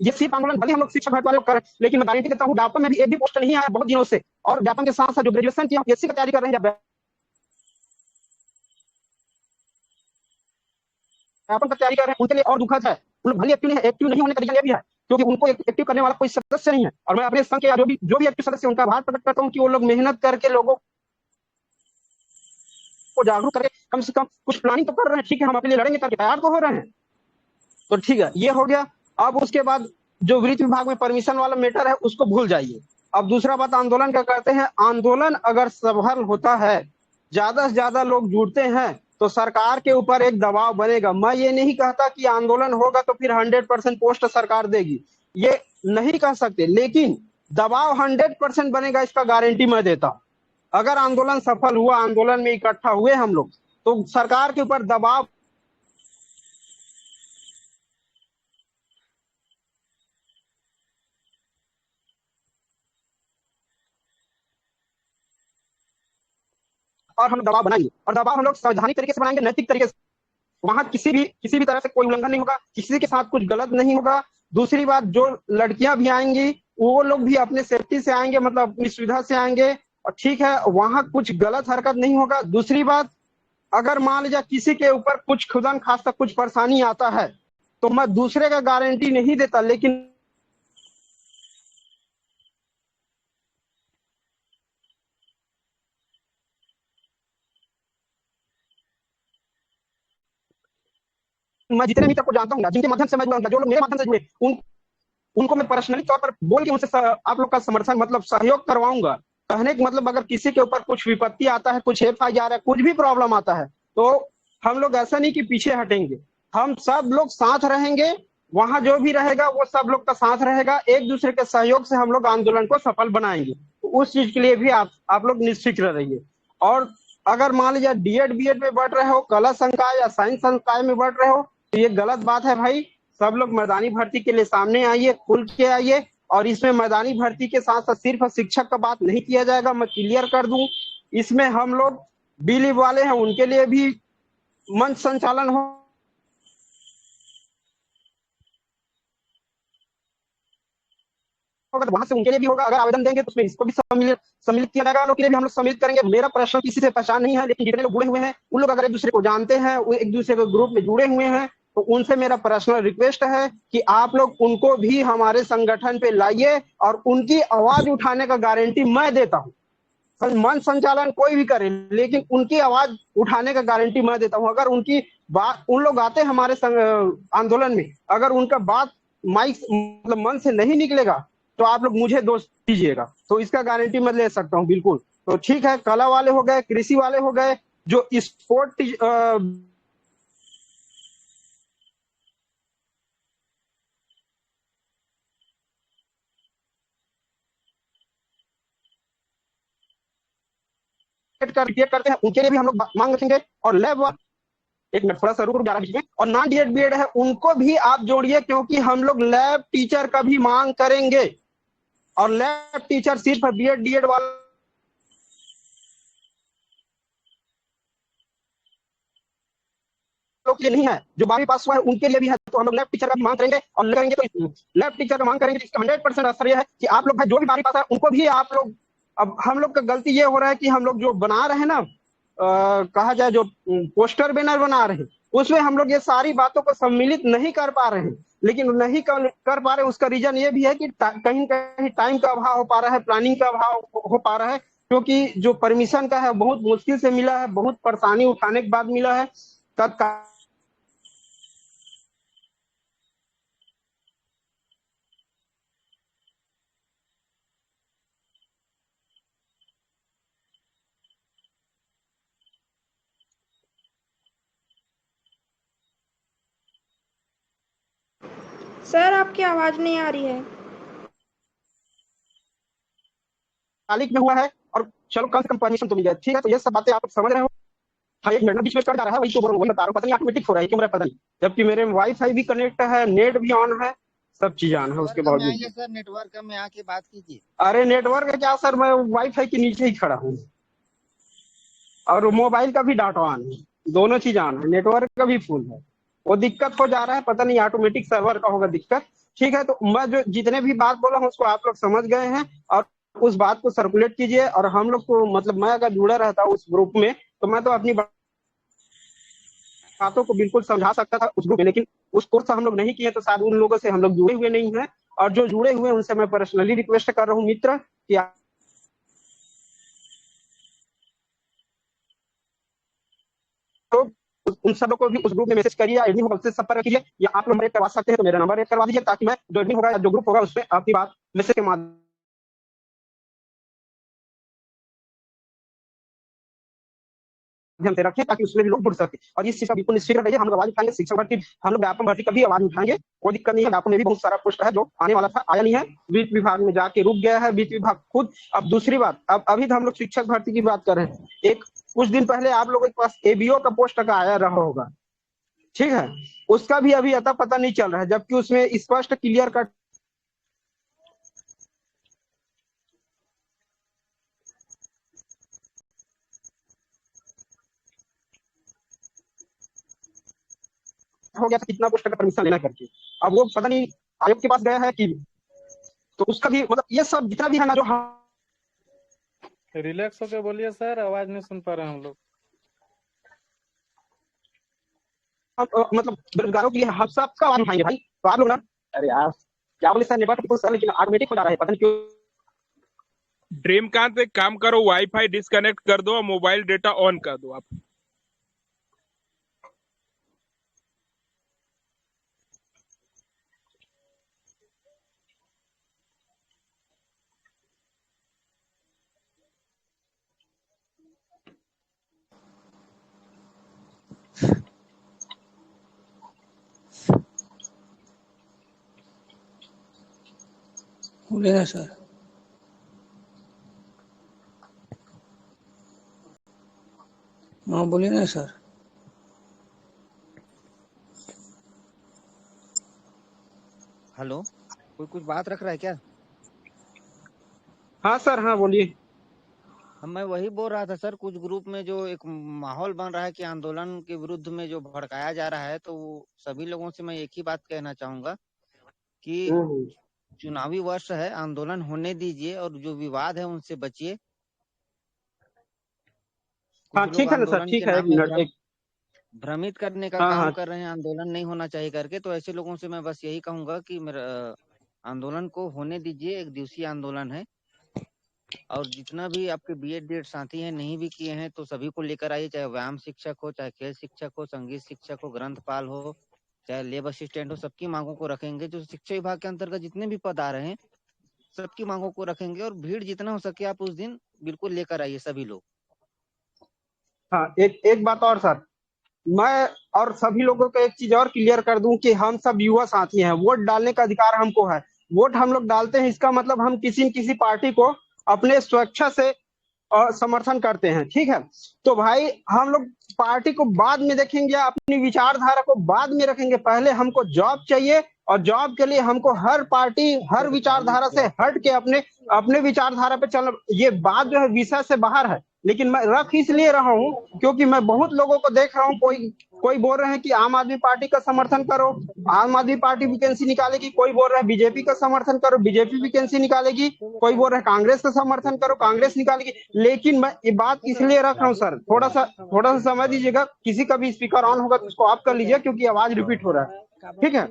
ये सिर्फ आंदोलन भले हम लोग शिक्षक भर्ती वाले कर, लेकिन मैं गारंटी देता हूँ व्यापम में भी एक भी पोस्ट नहीं आया बहुत दिनों से। और व्यापम के साथ साथ जो ग्रेजुएशन की यूपीएससी की तैयारी कर रहे हैं, व्यापम की तैयारी कर रहे हैं, उनके लिए और दुखद है। उन लोग भले एक्टिव नहीं होने का रीजन ये भी है क्योंकि उनको एक्टिव करने वाला कोई सदस्य नहीं है। और मैं अपने संघ के जो भी एक्टिव सदस्य उनका आभार प्रकट करता हूँ कि वो लोग मेहनत करके लोगों को जागरूक करके कम से कम कुछ प्लानिंग तो कर रहे हैं। ठीक है, हम अपने लिए लड़ेंगे करके तैयार तो हो रहे हैं। तो ठीक है, ये हो गया। अब उसके बाद जो वित्त विभाग में परमिशन वाला मैटर है उसको भूल जाइए। अब दूसरा बात आंदोलन का करते हैं। आंदोलन अगर सफल होता है, ज्यादा से ज्यादा लोग जुड़ते हैं, तो सरकार के ऊपर एक दबाव बनेगा। मैं ये नहीं कहता कि आंदोलन होगा तो फिर 100% पोस्ट सरकार देगी, ये नहीं कह सकते, लेकिन दबाव 100% बनेगा, इसका गारंटी मैं देता हूं। अगर आंदोलन सफल हुआ, आंदोलन में इकट्ठा हुए हम लोग, तो सरकार के ऊपर दबाव और हम दबाव बनाएंगे, और दबाव हम लोग संवैधानिक तरीके से बनाएंगे, नैतिक तरीके से। वहां किसी भी तरह से कोई उल्लंघन नहीं होगा, किसी के साथ कुछ गलत नहीं होगा। दूसरी बात, जो लड़कियां भी आएंगी वो लोग भी अपने सेफ्टी से आएंगे, मतलब अपनी सुविधा से आएंगे, और ठीक है, वहां कुछ गलत हरकत नहीं होगा। दूसरी बात, अगर मान लीजिए किसी के ऊपर कुछ खुदा खासा कुछ परेशानी आता है, तो मैं दूसरे का गारंटी नहीं देता, लेकिन मैं जितने मित्र को जानता हूँ, जिनके माध्यम से मैं जुड़ा, जो लोग मेरे माध्यम से जुड़े, उनको मैं पर्सनली तौर पर बोल के उनसे आप लोग का समर्थन, मतलब सहयोग करवाऊंगा। कहने का मतलब, अगर किसी के ऊपर कुछ विपत्ति आता है, कुछ FIR है, कुछ भी प्रॉब्लम आता है, तो हम लोग ऐसा नहीं कि पीछे हटेंगे, हम सब लोग साथ रहेंगे। वहां जो भी रहेगा वो सब लोग का साथ रहेगा। एक दूसरे के सहयोग से हम लोग आंदोलन को सफल बनाएंगे। तो उस चीज के लिए भी आप लोग निश्चित रहिए। और अगर मान लीजिए DED BED में बढ़ रहे हो, कला संकाय या साइंस संकाय में बढ़ रहे हो, तो ये गलत बात है भाई। सब लोग मैदानी भर्ती के लिए सामने आइए, खुल के आइए। और इसमें मैदानी भर्ती के साथ साथ सिर्फ शिक्षक का बात नहीं किया जाएगा, मैं क्लियर कर दूं। इसमें हम लोग बिलीव वाले हैं, उनके लिए भी मंच संचालन हो, वहां से उनके लिए भी होगा। अगर आवेदन देंगे तो उसमें इसको भी सम्मिलित किया जाएगा, लोग के लिए भी हम लोग सम्मिलित करेंगे। मेरा प्रश्न किसी से पहचान नहीं है, लेकिन जितने लोग जुड़े हुए हैं उन लोग अगर एक दूसरे को जानते हैं, वो एक दूसरे के ग्रुप में जुड़े हुए हैं, तो उनसे मेरा पर्सनल रिक्वेस्ट है कि आप लोग उनको भी हमारे संगठन पे लाइए, और उनकी आवाज उठाने का गारंटी मैं देता हूँ। मंच संचालन कोई भी करे, लेकिन उनकी आवाज उठाने का गारंटी मैं देता हूँ। अगर उनकी बात, उन लोग आते हैं हमारे आंदोलन में, अगर उनका बात माइक मतलब मन से नहीं निकलेगा, तो आप लोग मुझे दोष दीजिएगा, तो इसका गारंटी मैं ले सकता हूँ बिल्कुल। तो ठीक है, कला वाले हो गए, कृषि वाले हो गए, जो स्पोर्ट करते हैं, उनके लिए भी हम लोग मांग रखेंगे। और लैब, एक मिनट थोड़ा सा रुक जा रहा है बीच में, और नॉन DED BED है उनको भी आप जोड़िए, क्योंकि हम लोग लैब टीचर का भी मांग करेंगे। और लैब टीचर सिर्फ BED DED वाला लोग के लिए नहीं है, जो 12वीं पास हुआ है उनके लिए भी है। तो हम लोग लैब टीचर का भी मांग करेंगे, और करेंगे तो लैब टीचर का मांग करेंगे। इसका 100% असर यह है कि आप लोग जो भी 12वीं पास है उनको भी आप लोग, अब हम लोग का गलती ये हो रहा है कि हम लोग जो बना रहे हैं ना, कहा जाए जो पोस्टर बैनर बना रहे हैं, उसमें हम लोग ये सारी बातों को सम्मिलित नहीं कर पा रहे हैं। लेकिन नहीं कर पा रहे, उसका रीजन ये भी है कि कहीं कहीं टाइम का अभाव हो पा रहा है, प्लानिंग का अभाव हो पा रहा है, क्योंकि जो परमिशन का है बहुत मुश्किल से मिला है, बहुत परेशानी उठाने के बाद मिला है। तत्काल सर आपकी आवाज नहीं आ रही है। तालिक में हुआ है, और चलो कम से कम परमिशन तो मिल जाए। ठीक है, तो ये सब बातें आप समझ रहे हो। हाँ, एक मिनट बीच में कट जा रहा है, वही तो वही बता रहा हूँ, पता नहीं ऑटोमेटिक हो रहा है क्यों, मेरा पता नहीं। जबकि मेरे वाईफाई भी कनेक्ट है, नेट भी ऑन है, सब चीज ऑन है, उसके बावजूद। सर नेटवर्क में आके बात कीजिए। अरे नेटवर्क है क्या सर, मैं वाईफाई के नीचे ही खड़ा हूँ, और मोबाइल का भी डाटा ऑन है, दोनों चीज ऑन है, नेटवर्क का भी फुल है। वो दिक्कत हो जा रहा है, पता नहीं ऑटोमेटिक सर्वर का होगा दिक्कत। ठीक है, तो मैं जो जितने भी बात बोला हूँ उसको आप लोग समझ गए हैं, और उस बात को सर्कुलेट कीजिए। और हम लोग को, मतलब मैं अगर जुड़ा रहता उस ग्रुप में, तो मैं तो अपनी बातों को बिल्कुल समझा सकता था उस ग्रुप में, लेकिन उस कोर्स हम लोग नहीं किए, तो शायद उन लोगों से हम लोग जुड़े हुए नहीं हैं। और जो जुड़े हुए हैं उनसे मैं पर्सनली रिक्वेस्ट कर रहा हूँ मित्र कि तो उन सब लोग को भी उस ग्रुप में मैसेज करिए, एडमिन होगा उससे संपर्क कीजिए, या आप लोग मेरे करवा सकते हैं तो मेरा नंबर ऐड करवा दीजिए, ताकि मैं जो एडमिन होगा या जो ग्रुप होगा उसमें आपकी बात मैसेज के माध्यम से रखें, ताकि उसमें भी लोग जुड़ सके। और इस चीज का बिल्कुल निश्चित रहिए, हम लोग आवाज उठाएंगे। शिक्षक भर्ती, हम लोग व्यापम भर्ती का भी आवाज उठाएंगे, कोई दिक्कत नहीं है। व्यापम में भी बहुत सारा पोस्ट है जो आने वाला था, आया नहीं है, वित्त विभाग में जाके रुक गया है, वित्त विभाग खुद। अब दूसरी बात, अब अभी तो हम लोग शिक्षक भर्ती की बात कर रहे हैं, एक कुछ दिन पहले आप लोगों के पास एबीओ का पोस्ट का आया रहा होगा, ठीक है, उसका भी अभी अता पता नहीं चल रहा है, जबकि उसमें स्पष्ट क्लियर कट हो गया था कितना पोस्ट का परमिशन लेना करके। अब वो पता नहीं आयोग के पास गया है कि, तो उसका भी मतलब ये सब जितना भी है ना, जो रिलैक्स होकर बोलिए सर, आवाज नहीं सुन पा रहे हैं हम लोग। मतलब बेरोजगारों के लिए हम सबका आवाज उठाएंगे भाई। तो आप लोग ना, अरे यार क्या बोले सर, नेटवर्क तो सर लेकिन ऑटोमेटिक हो जा रहा है, पता नहीं क्यों। ड्रीमकांत एक काम करो, वाईफाई डिस्कनेक्ट कर दो और मोबाइल डेटा ऑन कर दो आप। बोलिए ना सर। हाँ बोलिए ना सर। हेलो, कोई कुछ बात रख रहा है क्या? हाँ सर, हाँ बोलिए। मैं वही बोल रहा था सर, कुछ ग्रुप में जो एक माहौल बन रहा है कि आंदोलन के विरुद्ध में जो भड़काया जा रहा है, तो वो सभी लोगों से मैं एक ही बात कहना चाहूंगा कि चुनावी वर्ष है, आंदोलन होने दीजिए और जो विवाद है उनसे बचिए। हाँ ठीक है ना सर, ठीक है, एक मिनट, भ्रमित करने का काम कर रहे हैं, आंदोलन नहीं होना चाहिए करके। तो ऐसे लोगों से मैं बस यही कहूंगा कि मेरा आंदोलन को होने दीजिए, एक दिवसीय आंदोलन है। और जितना भी आपके बीएड साथी हैं नहीं भी किए हैं तो सभी को लेकर आइए, चाहे व्यायाम शिक्षक हो, चाहे खेल शिक्षक हो, संगीत शिक्षक हो, ग्रंथपाल हो, चाहे लेब असिस्टेंट हो, सबकी मांगों को रखेंगे। जो शिक्षा विभाग के अंतर्गत जितने भी पद आ रहे हैं सबकी मांगों को रखेंगे, और भीड़ जितना हो सके आप उस दिन बिल्कुल लेकर आइए सभी लोग। हाँ, एक बात और सर, मैं और सभी लोगों को एक चीज और क्लियर कर दूं कि हम सब युवा साथी हैं, वोट डालने का अधिकार हमको है। वोट हम लोग डालते हैं, इसका मतलब हम किसी न किसी पार्टी को अपने स्वेच्छा से समर्थन करते हैं, ठीक है। तो भाई हम लोग पार्टी को बाद में देखेंगे, अपनी विचारधारा को बाद में रखेंगे, पहले हमको जॉब चाहिए। और जॉब के लिए हमको हर पार्टी, हर विचारधारा से हट के अपने विचारधारा पे चलना। ये बात जो है विषय से बाहर है, लेकिन मैं रख इसलिए रहा हूँ क्योंकि मैं बहुत लोगों को देख रहा हूँ, कोई बोल रहे हैं कि आम आदमी पार्टी का समर्थन करो, आम आदमी पार्टी वैकेंसी निकालेगी, कोई बोल रहा है बीजेपी का समर्थन करो, बीजेपी वैकेंसी निकालेगी, कोई बोल रहा है कांग्रेस का समर्थन करो, कांग्रेस निकालेगी। लेकिन मैं ये बात इसलिए रख रहा हूँ सर, थोड़ा सा समय दीजिएगा, किसी का भी स्पीकर ऑन होगा तो उसको ऑफ कर लीजिए क्योंकि आवाज रिपीट हो रहा है, ठीक है।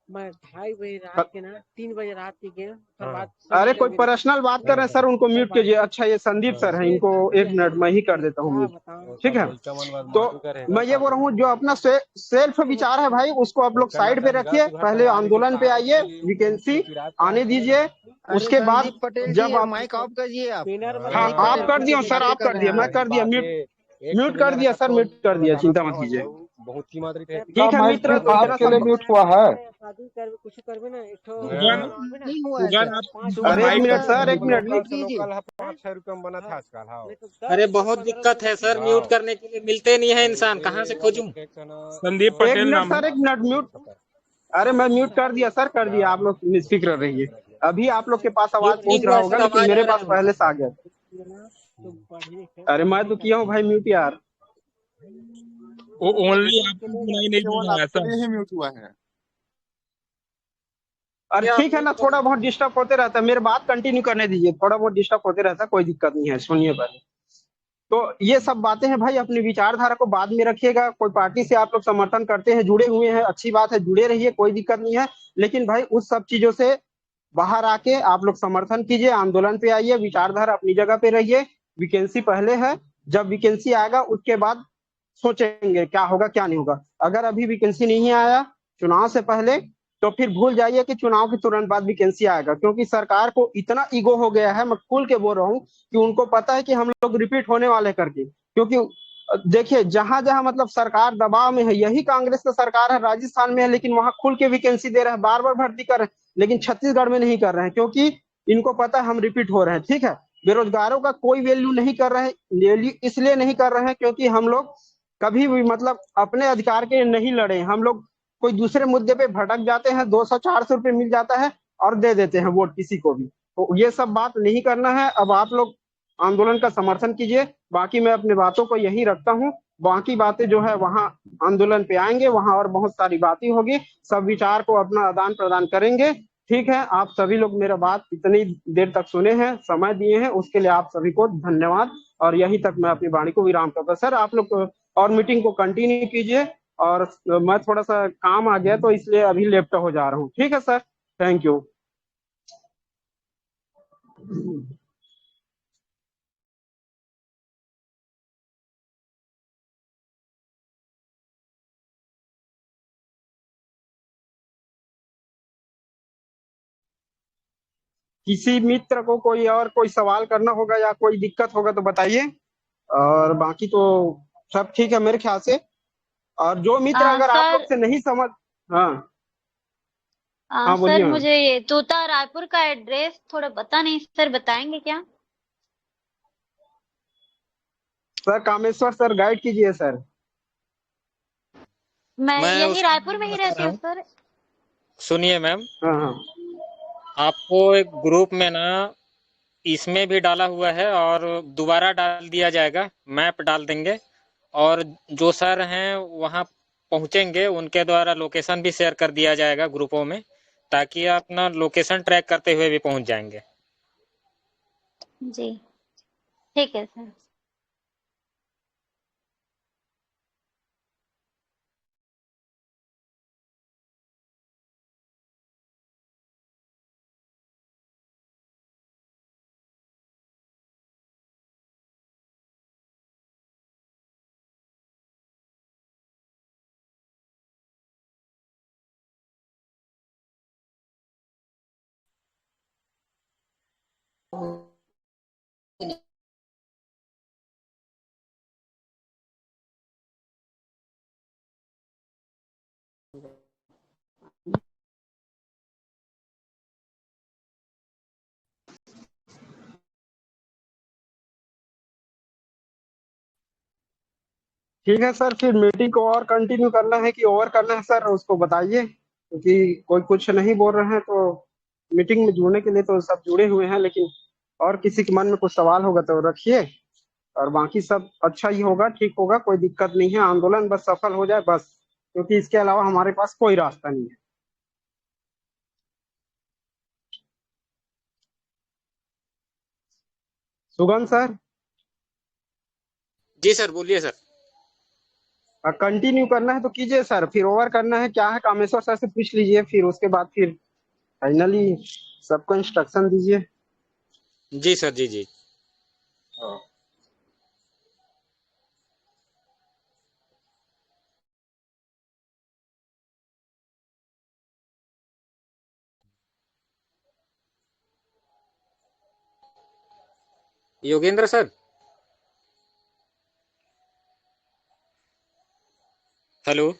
मैं 2:30 बजे रात के ना 3 बजे रात के गए पर बात। अरे कोई पर्सनल बात कर रहे हैं सर, उनको म्यूट कीजिए। अच्छा ये संदीप सर हैं, इनको 1 मिनट मैं ही कर देता हूँ म्यूट, ठीक है। तो मैं ये बोल रहा हूँ, जो अपना सेल्फ विचार है भाई उसको आप लोग साइड पे रखिए, पहले आंदोलन पे आइए, वैकेंसी आने दीजिए, उसके बाद जब आप माइक ऑफ करिए आप। हाँ आप कर दिया सर, आप कर दिया, मैं कर दिया, म्यूट कर दिया सर, म्यूट कर दिया, चिंता मत कीजिए। बहुत ही मात्रा ठीक है मित्र, आपके लिए म्यूट हुआ है। कुछ करबे ना नहीं हुआ है अरे 1 मिनट सर, 1 मिनट म्यूट कीजिए। 5-6 रुपए में बना था आजकल। हाँ अरे बहुत दिक्कत है सर, म्यूट करने के लिए मिलते नहीं है इंसान, कहाँ से खोजूं? संदीप पटेल नाम सर, 1 मिनट म्यूट। अरे मैं म्यूट कर दिया सर, कर दिया, आप लोग निष्फिक्र रहिए। अभी आप लोग के पास आवाज पहुंच रहा होगा, लेकिन मेरे पास पहले से आ गया। अरे मैं तो किया हूँ भाई म्यूट यार, वो ओनली आपको सुनाई नहीं दे रहा है, ऐसा ही म्यूट हुआ है। अरे ठीक है ना, थोड़ा बहुत डिस्टर्ब होते रहता है, मेरे बात कंटिन्यू करने दीजिए, थोड़ा बहुत डिस्टर्ब होते रहता है, कोई दिक्कत नहीं है, सुनिए पहले। तो ये सब बातें हैं भाई, अपनी विचारधारा को बाद में रखिएगा। कोई पार्टी से आप लोग समर्थन करते हैं, जुड़े हुए हैं, अच्छी बात है, जुड़े रहिए, कोई दिक्कत नहीं है। लेकिन भाई उस सब चीजों से बाहर आके आप लोग समर्थन कीजिए, आंदोलन पे आइए, विचारधारा अपनी जगह पे रहिए। वैकेंसी पहले है, जब वैकेंसी आएगा उसके बाद सोचेंगे क्या होगा क्या नहीं होगा। अगर अभी वैकेंसी नहीं आया चुनाव से पहले, तो फिर भूल जाइए कि चुनाव के तुरंत बाद वैकेंसी आएगा। क्योंकि सरकार को इतना ईगो हो गया है, मैं खुल के बोल रहा हूँ, कि उनको पता है कि हम लोग रिपीट होने वाले करके। क्योंकि देखिए जहां जहां मतलब सरकार दबाव में है, यही कांग्रेस का सरकार है, राजस्थान में है, लेकिन वहां खुल के वैकेंसी दे रहे हैं, बार बार भर्ती कर रहे हैं। लेकिन छत्तीसगढ़ में नहीं कर रहे हैं, क्योंकि इनको पता है हम रिपीट हो रहे हैं। ठीक है, बेरोजगारों का कोई वैल्यू नहीं कर रहे हैं, वैल्यू इसलिए नहीं कर रहे हैं क्योंकि हम लोग कभी भी मतलब अपने अधिकार के नहीं लड़े। हम लोग कोई दूसरे मुद्दे पे भटक जाते हैं, 200-400 रुपये मिल जाता है और दे देते हैं वोट किसी को भी। तो ये सब बात नहीं करना है। अब आप लोग आंदोलन का समर्थन कीजिए, बाकी मैं अपनी बातों को यही रखता हूँ। बाकी बातें जो है वहां आंदोलन पे आएंगे, वहां और बहुत सारी बातें होगी, सब विचार को अपना आदान प्रदान करेंगे। ठीक है, आप सभी लोग मेरा बात इतनी देर तक सुने हैं, समय दिए हैं, उसके लिए आप सभी को धन्यवाद। और यही तक मैं अपनी वाणी को विराम करता। सर आप लोग और मीटिंग को कंटिन्यू कीजिए, और मैं थोड़ा सा काम आ गया तो इसलिए अभी लेफ्ट हो जा रहा हूँ। ठीक है सर, थैंक यू। किसी मित्र को कोई और कोई सवाल करना होगा या कोई दिक्कत होगा तो बताइए, और बाकी तो सब ठीक है मेरे ख्याल से। और जो मित्र अगर आप लोग सर से नहीं समझ, हाँ हाँ बोलिए सर मैम। मुझे ये तोता रायपुर का एड्रेस थोड़ा पता नहीं, सर बताएंगे क्या? सर कामेश्वर सर गाइड कीजिए सर। मैं मैं यही उसका रायपुर में ही बता रहती रहा हूँ हूँ, सर। सुनिए मैम। हाँ हाँ आपको एक ग्रुप में ना इसमें भी डाला हुआ है और दोबारा डाल दिया जाएगा, मैप डाल देंगे। और जो सर हैं वहाँ पहुँचेंगे, उनके द्वारा लोकेशन भी शेयर कर दिया जाएगा ग्रुपों में, ताकि आप अपना लोकेशन ट्रैक करते हुए भी पहुँच जाएंगे। जी ठीक है सर। ठीक है सर, फिर मीटिंग को और कंटिन्यू करना है कि ओवर करना है सर, उसको बताइए। क्योंकि कोई कुछ नहीं बोल रहे हैं तो मीटिंग में जुड़ने के लिए तो सब जुड़े हुए हैं, लेकिन और किसी के मन में कुछ सवाल होगा तो रखिए। और बाकी सब अच्छा ही होगा, ठीक होगा, कोई दिक्कत नहीं है। आंदोलन बस सफल हो जाए बस, क्योंकि इसके अलावा हमारे पास कोई रास्ता नहीं है। सुगम सर जी सर, बोलिए सर। कंटिन्यू करना है तो कीजिए सर, फिर ओवर करना है क्या है कामेश्वर सर से पूछ लीजिए, फिर उसके बाद फिर फाइनली सबको इंस्ट्रक्शन दीजिए। जी सर, जी जी। Yogendra sir, hello.